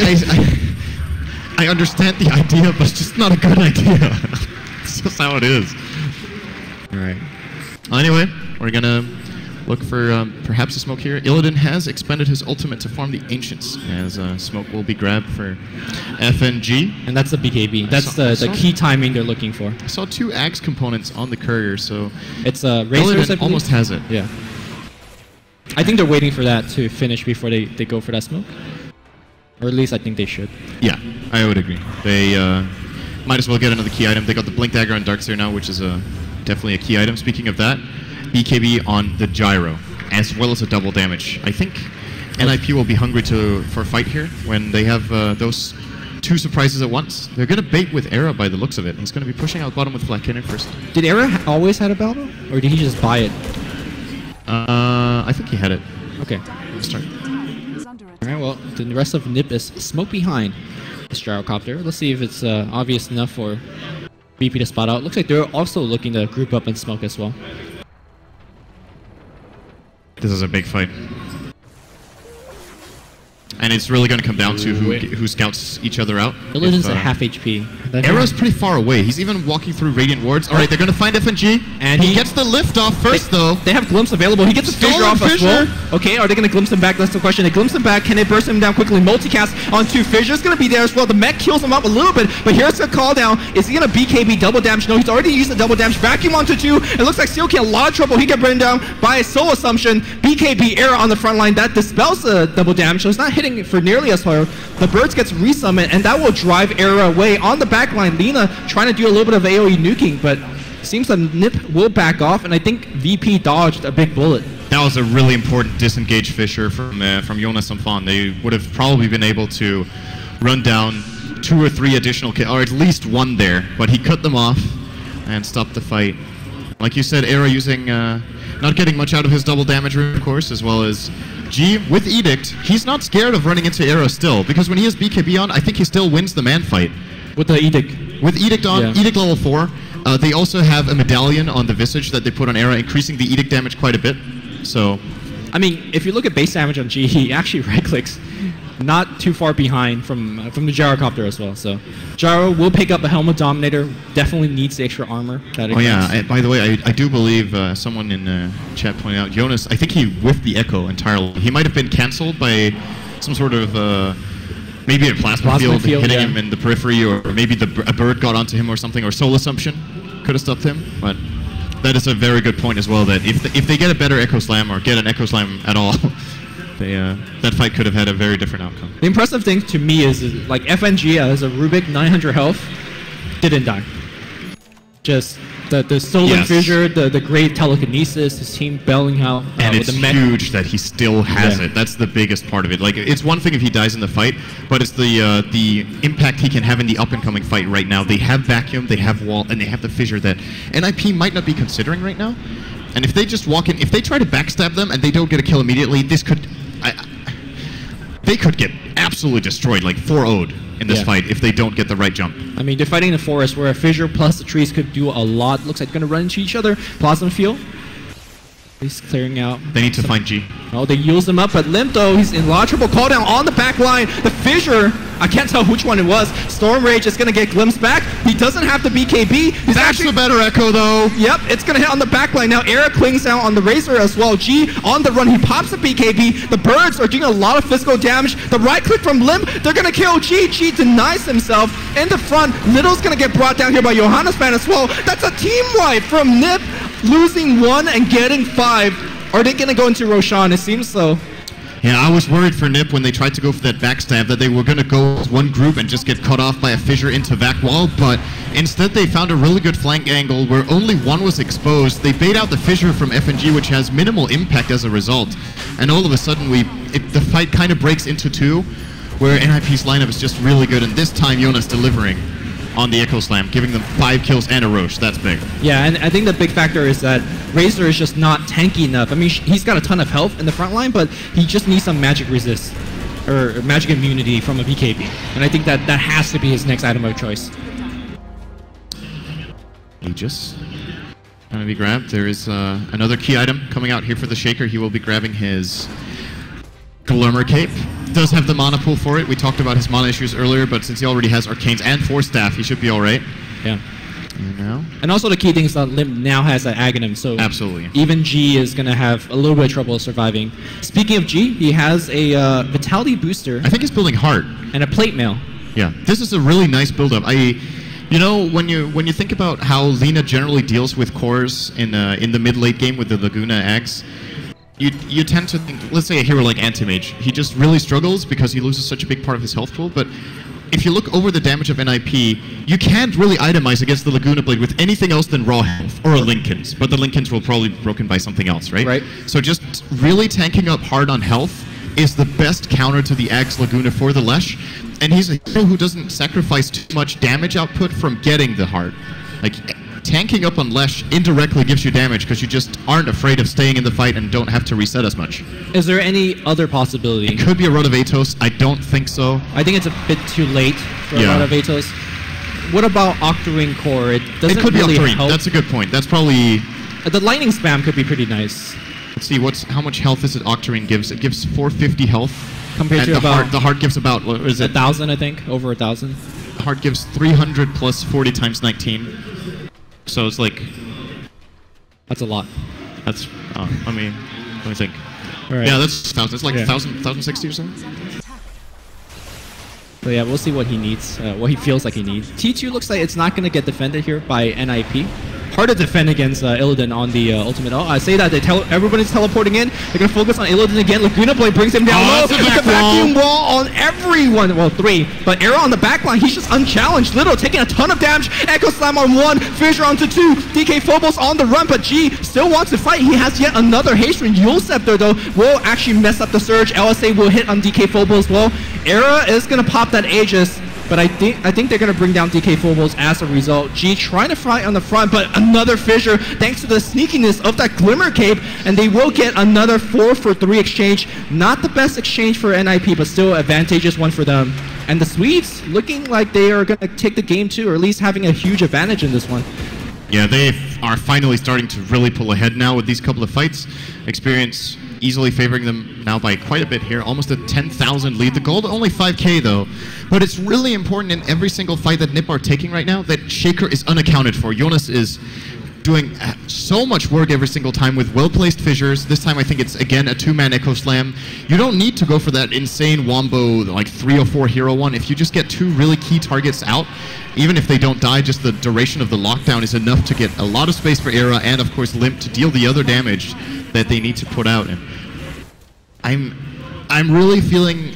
Speaker 1: I understand the idea, but it's just not a good idea. It's just how it is.
Speaker 2: Alright.
Speaker 1: Anyway, we're gonna look for perhaps a smoke here. Illidan has expended his ultimate to farm the Ancients, as smoke will be grabbed for FNG.
Speaker 2: And that's the BKB. That's the key timing they're looking for.
Speaker 1: I saw 2 Axe components on the courier, so
Speaker 2: it's Razors,
Speaker 1: Illidan almost has it.
Speaker 2: Yeah. I think they're waiting for that to finish before they go for that smoke. Or at least I think they should.
Speaker 1: Yeah, I would agree. They might as well get another key item. They got the Blink Dagger on Darkseer now, which is definitely a key item. Speaking of that, BKB on the Gyro, as well as a double damage. I think NiP will be hungry for a fight here when they have those 2 surprises at once. They're going to bait with Era by the looks of it. He's going to be pushing out bottom with Black Cannon first.
Speaker 2: Did Era always had a battle? Or did he just buy it?
Speaker 1: I think he had it.
Speaker 2: Okay.
Speaker 1: Let's start.
Speaker 2: Alright, well, the rest of NiP is smoke behind this gyrocopter. Let's see if it's obvious enough for VP to spot out. Looks like they're also looking to group up and smoke as well.
Speaker 1: This is a big fight. And it's really going to come down to who scouts each other out.
Speaker 2: Illidan's at half HP.
Speaker 1: Era's pretty far away. He's even walking through Radiant Wards. Alright, they're going to find FNG. And he gets the lift off first, though.
Speaker 2: They have Glimpse available. He gets a Fissure off as well. Okay, are they going to Glimpse him back? That's the question. They Glimpse him back. Can they burst him down quickly? Multicast onto Fissure. It's going to be there as well. The mech kills him up a little bit. But here's the call down. Is he going to BKB double damage? No, he's already used the double damage. Vacuum onto 2. It looks like Sealkey in a lot of trouble. He got burned down by a Soul Assumption. BKB Era on the front line. That dispels the double damage. So it's not hitting for nearly as far. The Birds gets resummoned, and that will drive Era away. On the back line, Lina trying to do a little bit of AoE nuking, but seems like NiP will back off, and I think VP dodged a big bullet.
Speaker 1: That was a really important disengage Fissure from Jonas and Fawn. They would have probably been able to run down 2 or 3 additional kills, or at least 1 there, but he cut them off and stopped the fight. Like you said, Era using, not getting much out of his double damage room, of course, as well as G with Edict. He's not scared of running into Era still, because when he has BKB on, I think he still wins the man fight.
Speaker 2: With the Edict.
Speaker 1: With Edict on, Edict level 4. They also have a medallion on the Visage that they put on Era, increasing the Edict damage quite a bit. So,
Speaker 2: I mean, if you look at base damage on G, he actually right-clicks not too far behind from the gyrocopter as well. So, Gyro will pick up a Helmet Dominator. Definitely needs the extra armor.
Speaker 1: Oh yeah, by the way, I do believe someone in chat pointed out, Jonas, I think he whiffed the Echo entirely. He might have been cancelled by some sort of, maybe a plasma field hitting him in the periphery, or maybe a bird got onto him or something, or Soul Assumption could have stopped him. But that is a very good point as well, that if they get a better Echo Slam, or get an Echo Slam at all, That fight could have had a very different outcome.
Speaker 2: The impressive thing to me is like FNG as a Rubik 900 health didn't die. Just the stolen fissure, the great telekinesis, his team bailing out.
Speaker 1: And it's huge that he still has it. That's the biggest part of it. Like, it's one thing if he dies in the fight, but it's the impact he can have in the up-and-coming fight right now. They have vacuum, they have wall, and they have the fissure that NiP might not be considering right now. And if they just walk in, if they try to backstab them and they don't get a kill immediately, this could... they could get absolutely destroyed, like 4-0'd in this fight if they don't get the right jump.
Speaker 2: I mean, they're fighting in the forest where a fissure plus the trees could do a lot. Looks like they're going to run into each other. Plasma field. He's clearing out.
Speaker 1: They need to find G.
Speaker 2: Oh, they use him up, but Limp, though, he's in a lot of trouble. Call down on the back line. The fissure, I can't tell which one it was. Storm Rage is going to get glimpsed back. He doesn't have the BKB. He's
Speaker 1: actually the better Echo, though.
Speaker 2: Yep, it's going to hit on the back line. Now, Era clings down on the Razor as well. G on the run. He pops the BKB. The Birds are doing a lot of physical damage. The right click from Limp, they're going to kill G. G denies himself. In the front, Little's going to get brought down here by Johannes Fan as well. That's a team wipe from NiP, losing 1 and getting 5. Are they going to go into Roshan? It seems so.
Speaker 1: Yeah, I was worried for NiP when they tried to go for that backstab that they were going to go as one group and just get cut off by a fissure into vac wall, but instead they found a really good flank angle where only one was exposed. They bait out the fissure from FNG, which has minimal impact as a result. And all of a sudden, the fight kind of breaks into 2, where NiP's lineup is just really good, and this time Jonas delivering on the Echo Slam, giving them 5 kills and a Roche. That's big.
Speaker 2: Yeah, and I think the big factor is that Razor is just not tanky enough. I mean, he's got a ton of health in the front line, but he just needs some magic resist, or magic immunity from a BKB. And I think that has to be his next item of choice. Aegis.
Speaker 1: Going to be grabbed. There is another key item coming out here for the Shaker. He will be grabbing his Glimmer Cape. Does have the mana pool for it. We talked about his mana issues earlier, but since he already has Arcanes and Force Staff, he should be alright.
Speaker 2: Yeah. And also the key thing is that Limp now has an Aghanim, so
Speaker 1: absolutely.
Speaker 2: Even G is going to have a little bit of trouble surviving. Speaking of G, he has a Vitality Booster.
Speaker 1: I think he's building Heart.
Speaker 2: And a Plate Mail.
Speaker 1: Yeah, this is a really nice build-up. You know, when you think about how Lina generally deals with cores in the mid-late game with the Laguna Axe, you tend to think, let's say a hero like Anti-Mage, he just really struggles because he loses such a big part of his health pool, but if you look over the damage of NiP, you can't really itemize against the Laguna Blade with anything else than raw health, or a Linken's, but the Linken's will probably be broken by something else, right?
Speaker 2: Right.
Speaker 1: So just really tanking up hard on health is the best counter to the Axe Laguna for the Lesh, and he's a hero who doesn't sacrifice too much damage output from getting the heart. Like, tanking up on Lesh indirectly gives you damage because you just aren't afraid of staying in the fight and don't have to reset as much.
Speaker 2: Is there any other possibility?
Speaker 1: It could be a Rod of Atos. I don't think so.
Speaker 2: I think it's a bit too late for a Rod of Atos. What about Octarine Core? It doesn't
Speaker 1: could
Speaker 2: really
Speaker 1: be Octarine.
Speaker 2: help.
Speaker 1: That's a good point. That's probably...
Speaker 2: The lightning spam could be pretty nice.
Speaker 1: Let's see, how much health is it Octarine gives? It gives 450 health.
Speaker 2: Compared to
Speaker 1: the heart gives about, what is it?
Speaker 2: 1,000, I think. Over 1,000.
Speaker 1: The heart gives 300 plus 40 times 19. So it's like...
Speaker 2: That's a lot.
Speaker 1: That's, I mean, let me think.
Speaker 2: Right.
Speaker 1: Yeah, that's 1,000. It's like 1,060 or something.
Speaker 2: So yeah, we'll see what he needs, what he feels like he needs. T2 looks like it's not going to get defended here by NiP. Hard to defend against Illidan on the ultimate. I say that everybody's teleporting in. They're going to focus on Illidan again. Laguna Blade brings him down low. It's a vacuum wall on everyone. Well, 3. But Arrow on the back line, he's just unchallenged. Little taking a ton of damage. Echo Slam on 1. Fissure onto 2. DK Phobos on the run, but G still wants to fight. He has yet another haste range. Yule Scepter, though, will actually mess up the surge. LSA will hit on DK Phobos as well. Era is going to pop that Aegis. But I think they're going to bring down DK Phobos as a result. G trying to fight on the front, but another fissure thanks to the sneakiness of that Glimmer Cape, and they will get another 4-for-3 exchange. Not the best exchange for NiP, but still advantageous one for them. And the Swedes looking like they are going to take the game too, or at least having a huge advantage in this one.
Speaker 1: Yeah, they are finally starting to really pull ahead now with these couple of fights. Experience easily favoring them now by quite a bit here. Almost a 10,000 lead. The gold only 5k though. But it's really important in every single fight that NiP are taking right now that Shaker is unaccounted for. Jonas is doing so much work every single time with well-placed fissures. This time I think it's again a 2-man Echo Slam. You don't need to go for that insane wombo like 3 or 4 hero one. If you just get 2 really key targets out, even if they don't die, just the duration of the lockdown is enough to get a lot of space for Era and of course Limp to deal the other damage that they need to put out. And I'm really feeling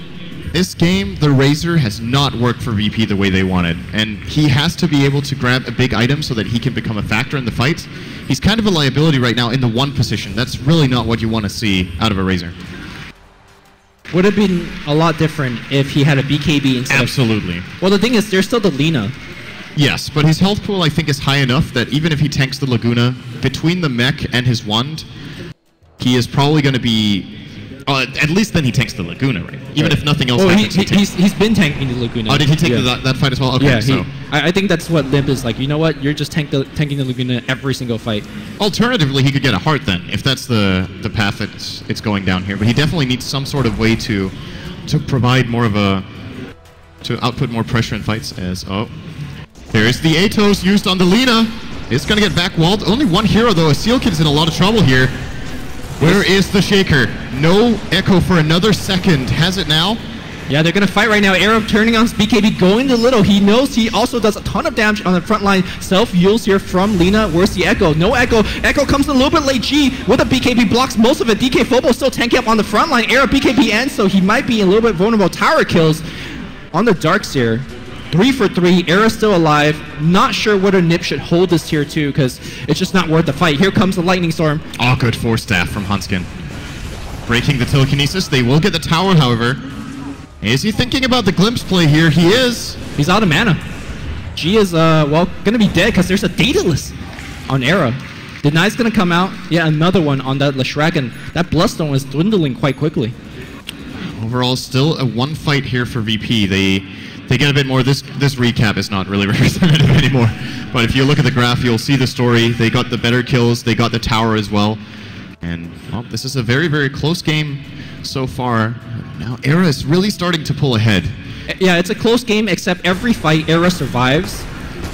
Speaker 1: this game, the Razor has not worked for VP the way they wanted. And he has to be able to grab a big item so that he can become a factor in the fights. He's kind of a liability right now in the 1 position. That's really not what you want to see out of a Razor.
Speaker 2: Would have been a lot different if he had a BKB instead.
Speaker 1: Absolutely.
Speaker 2: Well, the thing is, there's still the Lina.
Speaker 1: Yes, but his health pool, I think, is high enough that even if he tanks the Laguna, between the mech and his wand, he is probably going to be... at least then he tanks the Laguna, right? Even if nothing else happens,
Speaker 2: he's been tanking the Laguna.
Speaker 1: Oh, did he take that fight as well? Okay,
Speaker 2: yeah,
Speaker 1: so...
Speaker 2: I think that's what NiP is like. You know what? You're just tanking the Laguna every single fight.
Speaker 1: Alternatively, he could get a heart then, if that's the path it's going down here. But he definitely needs some sort of way to provide more of a... to output more pressure in fights as... Oh. There's the Atos used on the Lina. It's going to get back walled. Only one hero, though. Sealkid's in a lot of trouble here. Where is the Shaker? No Echo for another second. Has it now?
Speaker 2: Yeah, they're going to fight right now. Arab turning on his BKB, going to Little. He knows he also does a ton of damage on the front line. Self-heals here from Lina. Where's the Echo? No Echo. Echo comes in a little bit late. G with a BKB blocks most of it. DK Fobo still tanking up on the front line. Arab BKB ends, so he might be a little bit vulnerable. Tower kills on the Darkseer. 3 for 3. Era still alive. Not sure whether NiP should hold this tier 2 because it's just not worth the fight. Here comes the Lightning Storm.
Speaker 1: Oh, good force staff from Hanskin. Breaking the telekinesis. They will get the tower, however. Is he thinking about the glimpse play here? He is.
Speaker 2: He's out of mana. G is, well, gonna be dead because there's a Daedalus on Era. Denai's gonna come out. Yeah, another one on that Leshrac, and that Bloodstone is dwindling quite quickly.
Speaker 1: Overall, still a 1 fight here for VP. They get a bit more. This recap is not really representative anymore. But if you look at the graph, you'll see the story. They got the better kills. They got the tower as well. And, well, this is a very, very close game so far. Now, Era is really starting to pull ahead.
Speaker 2: Yeah, it's a close game, except every fight, Era survives.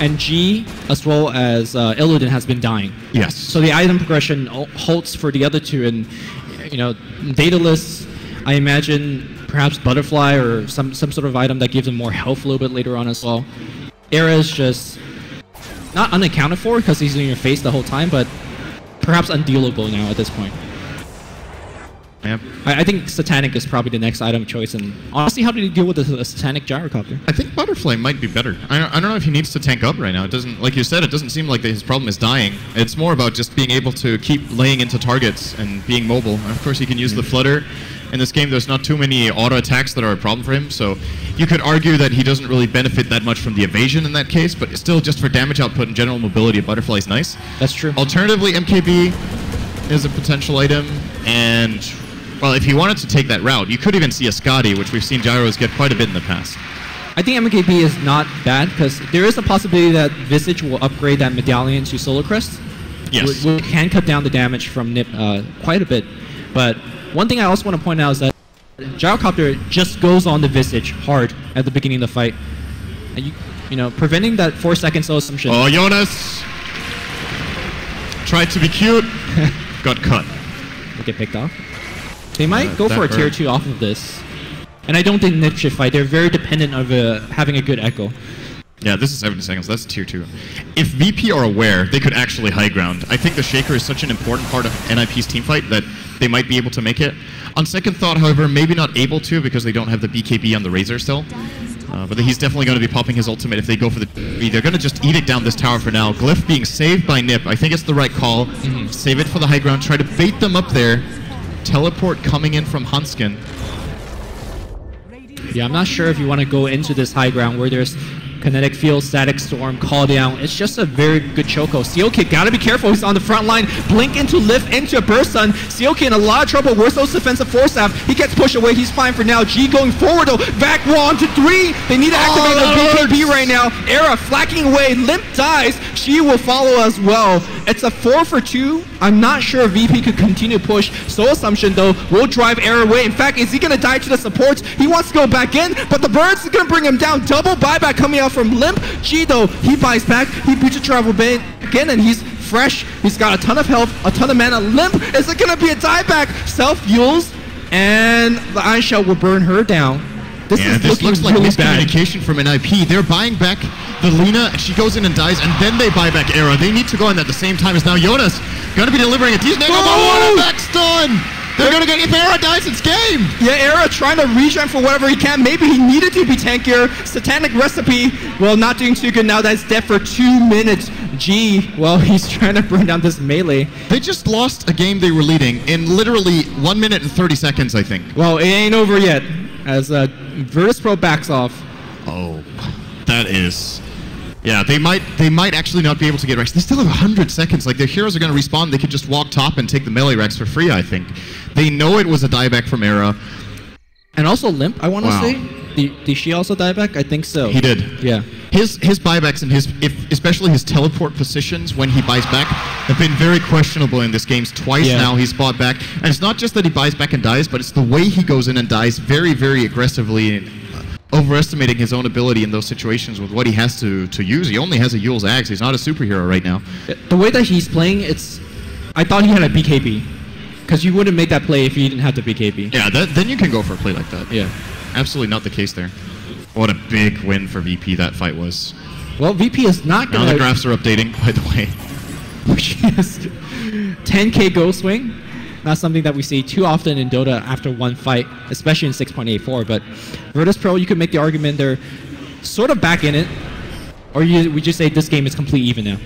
Speaker 2: And G, as well as Illidan, has been dying.
Speaker 1: Yes.
Speaker 2: So the item progression halts for the other two. And, you know, Daedalus, I imagine... perhaps Butterfly or some sort of item that gives him more health a little bit later on as well. Era is just not unaccounted for because he's in your face the whole time, but perhaps undealable now at this point.
Speaker 1: Yep.
Speaker 2: I think Satanic is probably the next item choice, and honestly, how do you deal with a Satanic Gyrocopter?
Speaker 1: I think Butterfly might be better. I don't know if he needs to tank up right now. It doesn't, like you said, it doesn't seem like his problem is dying. It's more about just being able to keep laying into targets and being mobile. And of course, he can use the Flutter. In this game, there's not too many auto attacks that are a problem for him, so you could argue that he doesn't really benefit that much from the evasion in that case, but still, just for damage output and general mobility, Butterfly is nice.
Speaker 2: That's true.
Speaker 1: Alternatively, MKB is a potential item, and, well, if you wanted to take that route, you could even see a Scotty, which we've seen Gyros get quite a bit in the past.
Speaker 2: I think MKB is not bad, because there is a possibility that Visage will upgrade that medallion to Solar Crest.
Speaker 1: Yes.
Speaker 2: We can cut down the damage from NiP quite a bit, but one thing I also want to point out is that Gyrocopter just goes on the Visage hard at the beginning of the fight. And you know, preventing that 4-second slow assumption.
Speaker 1: Oh, Jonas! Tried to be cute, got cut.
Speaker 2: They get picked off. They might go for a tier 2 off of this. And I don't think NiP should fight. They're very dependent of having a good echo.
Speaker 1: Yeah, this is 70 seconds. That's tier 2. If VP are aware, they could actually high ground. I think the Shaker is such an important part of NiP's teamfight that they might be able to make it. On second thought, however, maybe not able to because they don't have the BKB on the Razor still. But he's definitely going to be popping his ultimate if they go for the B. They're going to just edict down this tower for now. Glyph being saved by NiP. I think it's the right call. Save it for the high ground. Try to bait them up there. Teleport coming in from Hanskin.
Speaker 2: Yeah, I'm not sure if you want to go into this high ground where there's Kinetic Field, Static Storm, Call Down. It's just a very good choco. Sealkid, gotta be careful. He's on the front line. Blink into lift into a burst stun. Sealkid in a lot of trouble. Where's those defensive force staff? He gets pushed away. He's fine for now. G going forward though. Back wall to 3. They need to activate their BKB right now. Era flacking away. Limp dies. She will follow as well. It's a 4 for 2. I'm not sure if VP could continue to push. Soul Assumption though will drive Era away. In fact, is he gonna die to the supports? He wants to go back in, but the birds is gonna bring him down. Double buyback coming out from Limp. G though, he buys back. He beats a travel ban again, and he's fresh. He's got a ton of health, a ton of mana. Limp, is it gonna be a dieback? Self-fuels, and the Iron Shell will burn her down.
Speaker 1: This looks like
Speaker 2: really
Speaker 1: miscommunication from NiP. They're buying back the Lina, and she goes in and dies, and then they buy back Era. They need to go in at the same time as now Jonas. Gonna be delivering a decent angle, but what a back stun! They're gonna get if Era dies, it's game.
Speaker 3: Yeah, Era trying to regen for whatever he can. Maybe he needed to be tankier. Satanic recipe, well, not doing too good now. That's dead for 2 minutes. G, well, he's trying to burn down this melee.
Speaker 1: They just lost a game they were leading in literally 1 minute and 30 seconds, I think.
Speaker 3: Well, it ain't over yet, as Virtus Pro backs off.
Speaker 1: Oh, that is... Yeah, they might actually not be able to get Rex. They still have 100 seconds. Like, their heroes are going to respawn. They could just walk top and take the melee Rex for free, I think. They know it was a dieback from Era.
Speaker 2: And also Limp, I want to say. Did she also die back? I think so.
Speaker 1: He did.
Speaker 2: Yeah.
Speaker 1: His buybacks and especially his teleport positions when he buys back have been very questionable in this game. Twice now he's bought back. And it's not just that he buys back and dies, but it's the way he goes in and dies very, very aggressively, and overestimating his own ability in those situations with what he has to use. He only has a Yule's Axe. He's not a superhero right now.
Speaker 2: The way that he's playing, I thought he had a BKB. Because you wouldn't make that play if you didn't have the BKB.
Speaker 1: Yeah, then you can go for a play like that.
Speaker 2: Yeah.
Speaker 1: Absolutely not the case there. What a big win for VP that fight was.
Speaker 2: Well, VP is not going to...
Speaker 1: Now the graphs are updating, by the way.
Speaker 2: Which is 10k goal swing. Not something that we see too often in Dota after one fight, especially in 6.84. But Virtus Pro, you could make the argument they're sort of back in it. Or we just say this game is complete even now.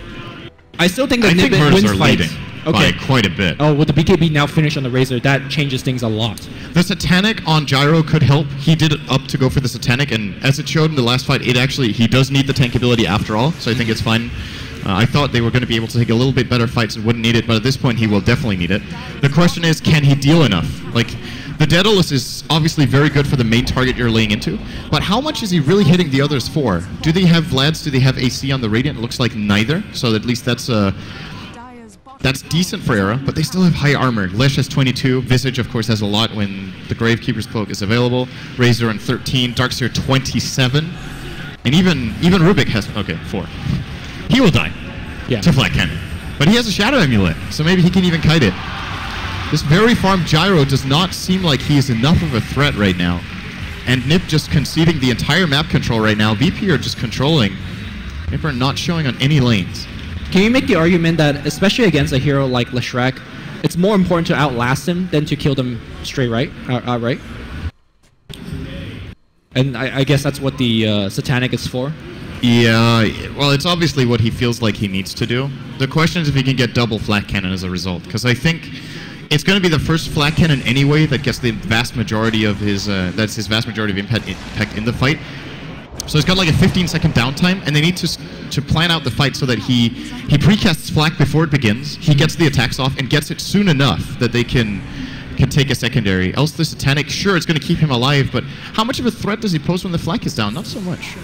Speaker 2: I still think that NiP wins fights.
Speaker 1: By quite a bit.
Speaker 2: Oh, with the BKB now finished on the Razor, that changes things a lot.
Speaker 1: The Satanic on Gyro could help. He did it up to go for the Satanic, and as it showed in the last fight, he does need the tank ability after all, so I think it's fine. I thought they were going to be able to take a little bit better fights and wouldn't need it, but at this point he will definitely need it. The question is, can he deal enough? Like, the Daedalus is obviously very good for the main target you're laying into, but how much is he really hitting the others for? Do they have Vlads? Do they have AC on the Radiant? It looks like neither, so at least that's decent for Era, but they still have high armor. Lesh has 22, Visage of course has a lot when the Gravekeeper's Cloak is available, Razor on 13, Darkseer 27, and even Rubik has, 4. He will die to Flat Cannon, but he has a Shadow Amulet, so maybe he can even kite it. This very farmed Gyro does not seem like he is enough of a threat right now, and NiP just conceding the entire map control right now. VP are just controlling. NiP are not showing on any lanes.
Speaker 2: Can you make the argument that, especially against a hero like Leshrac, it's more important to outlast him than to kill them straight outright? And I guess that's what the Satanic is for?
Speaker 1: Yeah, well, it's obviously what he feels like he needs to do. The question is if he can get double Flat Cannon as a result, because I think it's going to be the first Flat Cannon anyway that gets the vast majority of his, that's his vast majority of impact in the fight. So he's got like a 15-second downtime, and they need to plan out the fight so that he precasts Flak before it begins, he gets the attacks off, and gets it soon enough that they can take a secondary. Else the Satanic, sure, it's going to keep him alive, but how much of a threat does he pose when the Flak is down? Not so much.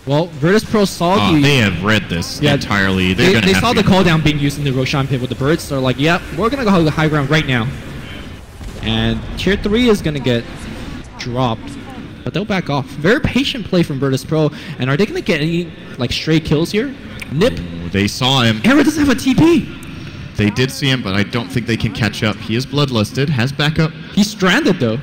Speaker 2: Well, Virtus Pro saw
Speaker 1: they have read this entirely.
Speaker 2: They saw the call down being used in the Roshan pit with the birds, so they're like, yeah, we're going to go high ground right now. And tier 3 is going to get dropped. But they'll back off. Very patient play from Virtus Pro. And are they going to get any like stray kills here? NiP.
Speaker 1: Oh, they saw him.
Speaker 2: Era doesn't have a TP.
Speaker 1: They did see him, but I don't think they can catch up. He is bloodlusted, has backup.
Speaker 2: He's stranded though.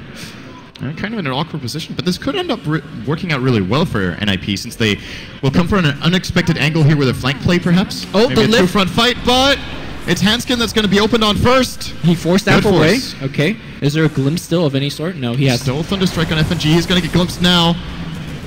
Speaker 1: Kind of in an awkward position, but this could end up working out really well for NiP since they will come for an unexpected angle here with a flank play perhaps.
Speaker 2: Oh,
Speaker 1: maybe a true front fight, but it's Hanskin that's going to be opened on first.
Speaker 2: He forced that away. Okay. Is there a glimpse still of any sort? No, he has.
Speaker 1: Still Thunderstrike on FNG. He's going to get glimpsed now.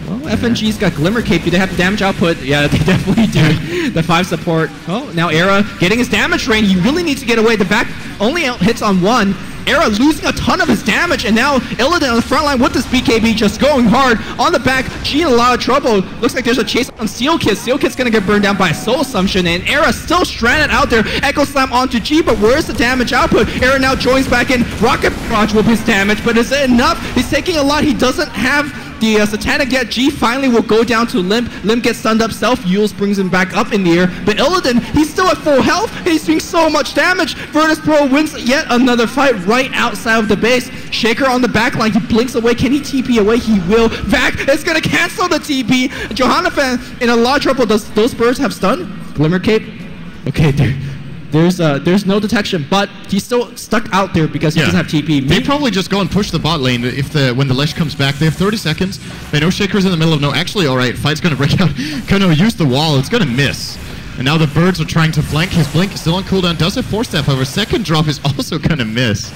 Speaker 2: Well, FNG's got Glimmer Cape. Do they have the damage output? Yeah, they definitely do. The 5 support. Oh, now Era getting his damage drain. He really needs to get away. The back only hits on 1. Era losing a ton of his damage, and now Illidan on the front line with this BKB just going hard. On the back, G in a lot of trouble. Looks like there's a chase on Sealkit. Sealkit's gonna get burned down by a Soul Assumption, and Era still stranded out there. Echo Slam onto G, but where's the damage output? Era now joins back in. Rocket Barrage with his damage, but is it enough? He's taking a lot. He doesn't have the Satanic yet. G finally will go down to Limp. Limp gets stunned up. Self-Yules brings him back up in the air. But Illidan, he's still at full health. He's doing so much damage. Virtus Pro wins yet another fight right outside of the base. Shaker on the back line. He blinks away. Can he TP away? He will. Vac is going to cancel the TP. Johannafan in a lot of trouble. Does those birds have stun? Glimmer Cape? Okay, there's no detection, but he's still stuck out there because he doesn't have TP.
Speaker 1: They probably just go and push the bot lane when the Lesh comes back. They have 30 seconds. They know Shaker's in the middle of no. Actually, all right, fight's gonna break out. Kano use the wall. It's gonna miss. And now the birds are trying to flank. His blink is still on cooldown. Does have force staff, however. Second drop is also gonna miss.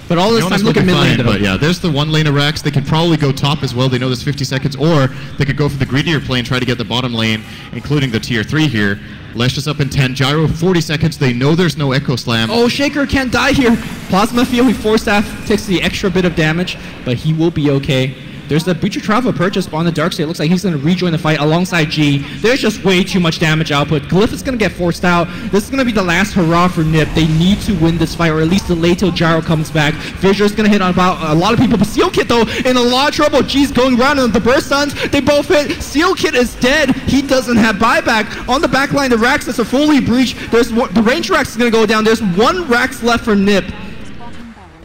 Speaker 3: But all this time, look at mid lane.
Speaker 1: But yeah, there's the one lane of Rax. They could probably go top as well. They know there's 50 seconds. Or they could go for the greedier play and try to get the bottom lane, including the tier 3 here. Lesh is up in 10. Gyro 40 seconds. They know there's no Echo Slam.
Speaker 3: Oh, Shaker can't die here. Plasma Field, he force staff, takes the extra bit of damage, but he will be okay. There's the Butcher Travel purchase on the dark side. It looks like he's going to rejoin the fight alongside G. There's just way too much damage output. Glyph is going to get forced out. This is going to be the last hurrah for NiP. They need to win this fight, or at least delay till Gyro comes back. Fissure is going to hit on about a lot of people, but Seal Kid, though, in a lot of trouble. G's going around, and the Burst Suns, they both hit. Seal Kid is dead. He doesn't have buyback. On the back line, the Raxus are fully breached. The range Rax is going to go down. There's one Rax left for NiP.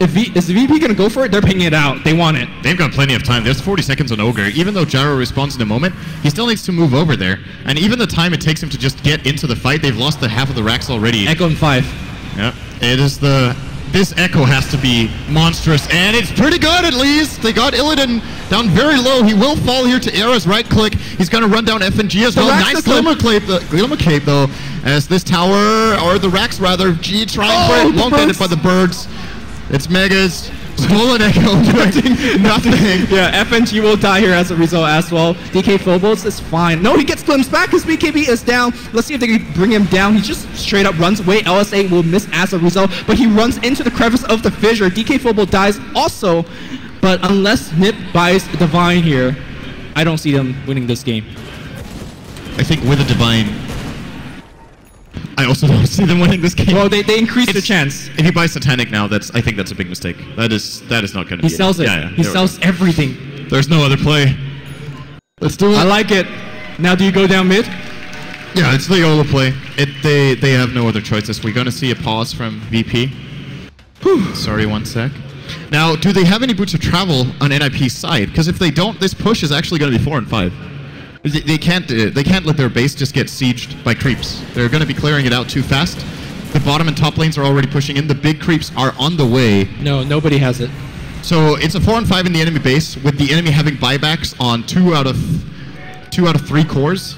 Speaker 3: Is the VP going to go for it? They're picking it out. They want it.
Speaker 1: They've got plenty of time. There's 40 seconds on Ogre. Even though Gyro responds in a moment, he still needs to move over there. And even the time it takes him to just get into the fight, they've lost the half of the Rax already.
Speaker 3: Echo in 5.
Speaker 1: Yeah, it is this Echo has to be monstrous, and it's pretty good at least. They got Illidan down very low. He will fall here to Era's right click. He's going to run down FNG as well. Nice Glimmer Cape though, as this tower, or the Rax rather, G trying for it. Won't get it by the birds. It's Megas. Stolen Echo doing nothing.
Speaker 3: Yeah, FNG will die here as a result as well. DK Phobos is fine. No, he gets glimpsed back because BKB is down. Let's see if they can bring him down. He just straight up runs away. LSA will miss as a result, but he runs into the crevice of the fissure. DK Phobo dies also, but unless NiP buys Divine here, I don't see them winning this game.
Speaker 1: I think with a Divine, I also don't see them winning this game.
Speaker 3: Well, they increase the chance.
Speaker 1: If he buys Satanic now, I think that's a big mistake. That is not going to be.
Speaker 3: He sells it.
Speaker 1: Yeah,
Speaker 3: he sells everything.
Speaker 1: There's no other play. Let's do it.
Speaker 3: I like it. Now, do you go down mid?
Speaker 1: Yeah, it's the YOLO play. They have no other choices. We're going to see a pause from VP. Whew. Sorry, 1 sec. Now, do they have any boots of travel on NiP's side? Because if they don't, this push is actually going to be 4 and 5. They can't let their base just get sieged by creeps. They're going to be clearing it out too fast. The bottom and top lanes are already pushing in. The big creeps are on the way.
Speaker 3: No, nobody has it.
Speaker 1: So it's a 4 and 5 in the enemy base, with the enemy having buybacks on 2 out of 3 cores.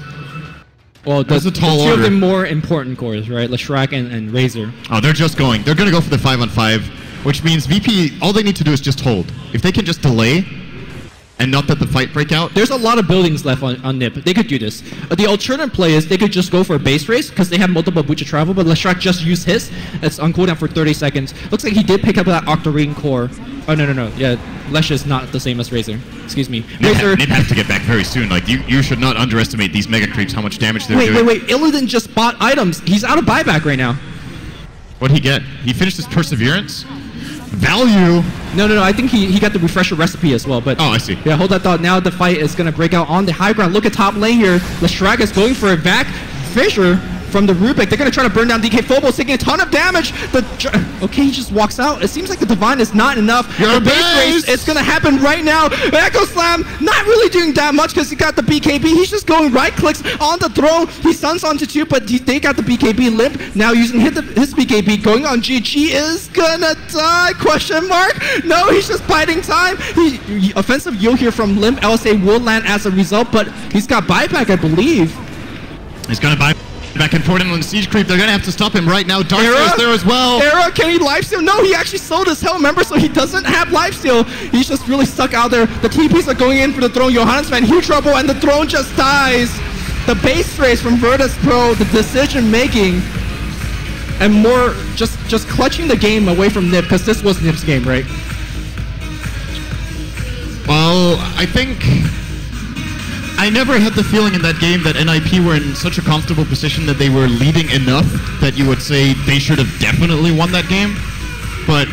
Speaker 3: Well,
Speaker 1: that's a tall order.
Speaker 3: 2 of the more important cores, right? Leshrac and Razor.
Speaker 1: Oh, they're going to go for the 5 on 5, which means VP, all they need to do is just hold. If they can just delay and not let the fight break out.
Speaker 3: There's a lot of buildings left on NiP. They could do this. The alternate play is they could just go for a base race because they have multiple Butcher Travel, but Leshrac just used his. It's on cooldown for 30 seconds. Looks like he did pick up that Octarine core. Oh, no. Yeah, Lesh is not the same as Razor. Excuse me.
Speaker 1: Razor has to get back very soon. Like, you should not underestimate these mega creeps, how much damage they're doing.
Speaker 3: Wait. Illidan just bought items. He's out of buyback right now.
Speaker 1: What'd he get? He finished his Perseverance? Value.
Speaker 3: No. I think he got the refresher recipe as well. But
Speaker 1: oh, I see.
Speaker 3: Yeah, hold that thought. Now the fight is going to break out on the high ground. Look at top lane here. Leshrac is going for it back. Fissure from the Rubik. They're going to try to burn down DK Phobos, taking a ton of damage. Okay, he just walks out. It seems like the Divine is not enough.
Speaker 1: The
Speaker 3: base race, it's going to happen right now. Echo Slam, not really doing that much because he got the BKB. He's just going right clicks on the throne. He stuns onto 2, but they got the BKB limp. Now using his BKB, going on G. G is going to die, question mark. No, he's just biding time. Offensive Yo here from Limp. LSA will land as a result, but he's got buyback, I believe.
Speaker 1: He's going to buy back and forth on the siege creep. They're going to have to stop him right now. Dark is there as well.
Speaker 3: Era, can he lifesteal? No, he actually sold his hell, remember? So he doesn't have lifesteal. He's just really stuck out there. The TPs are going in for the throne. Johannes man, huge trouble, and the throne just dies. The base race from Virtus Pro, the decision making, and more just clutching the game away from NiP, because this was NiP's game, right?
Speaker 1: Well, I think I never had the feeling in that game that NiP were in such a comfortable position that they were leading enough that you would say they should have definitely won that game. But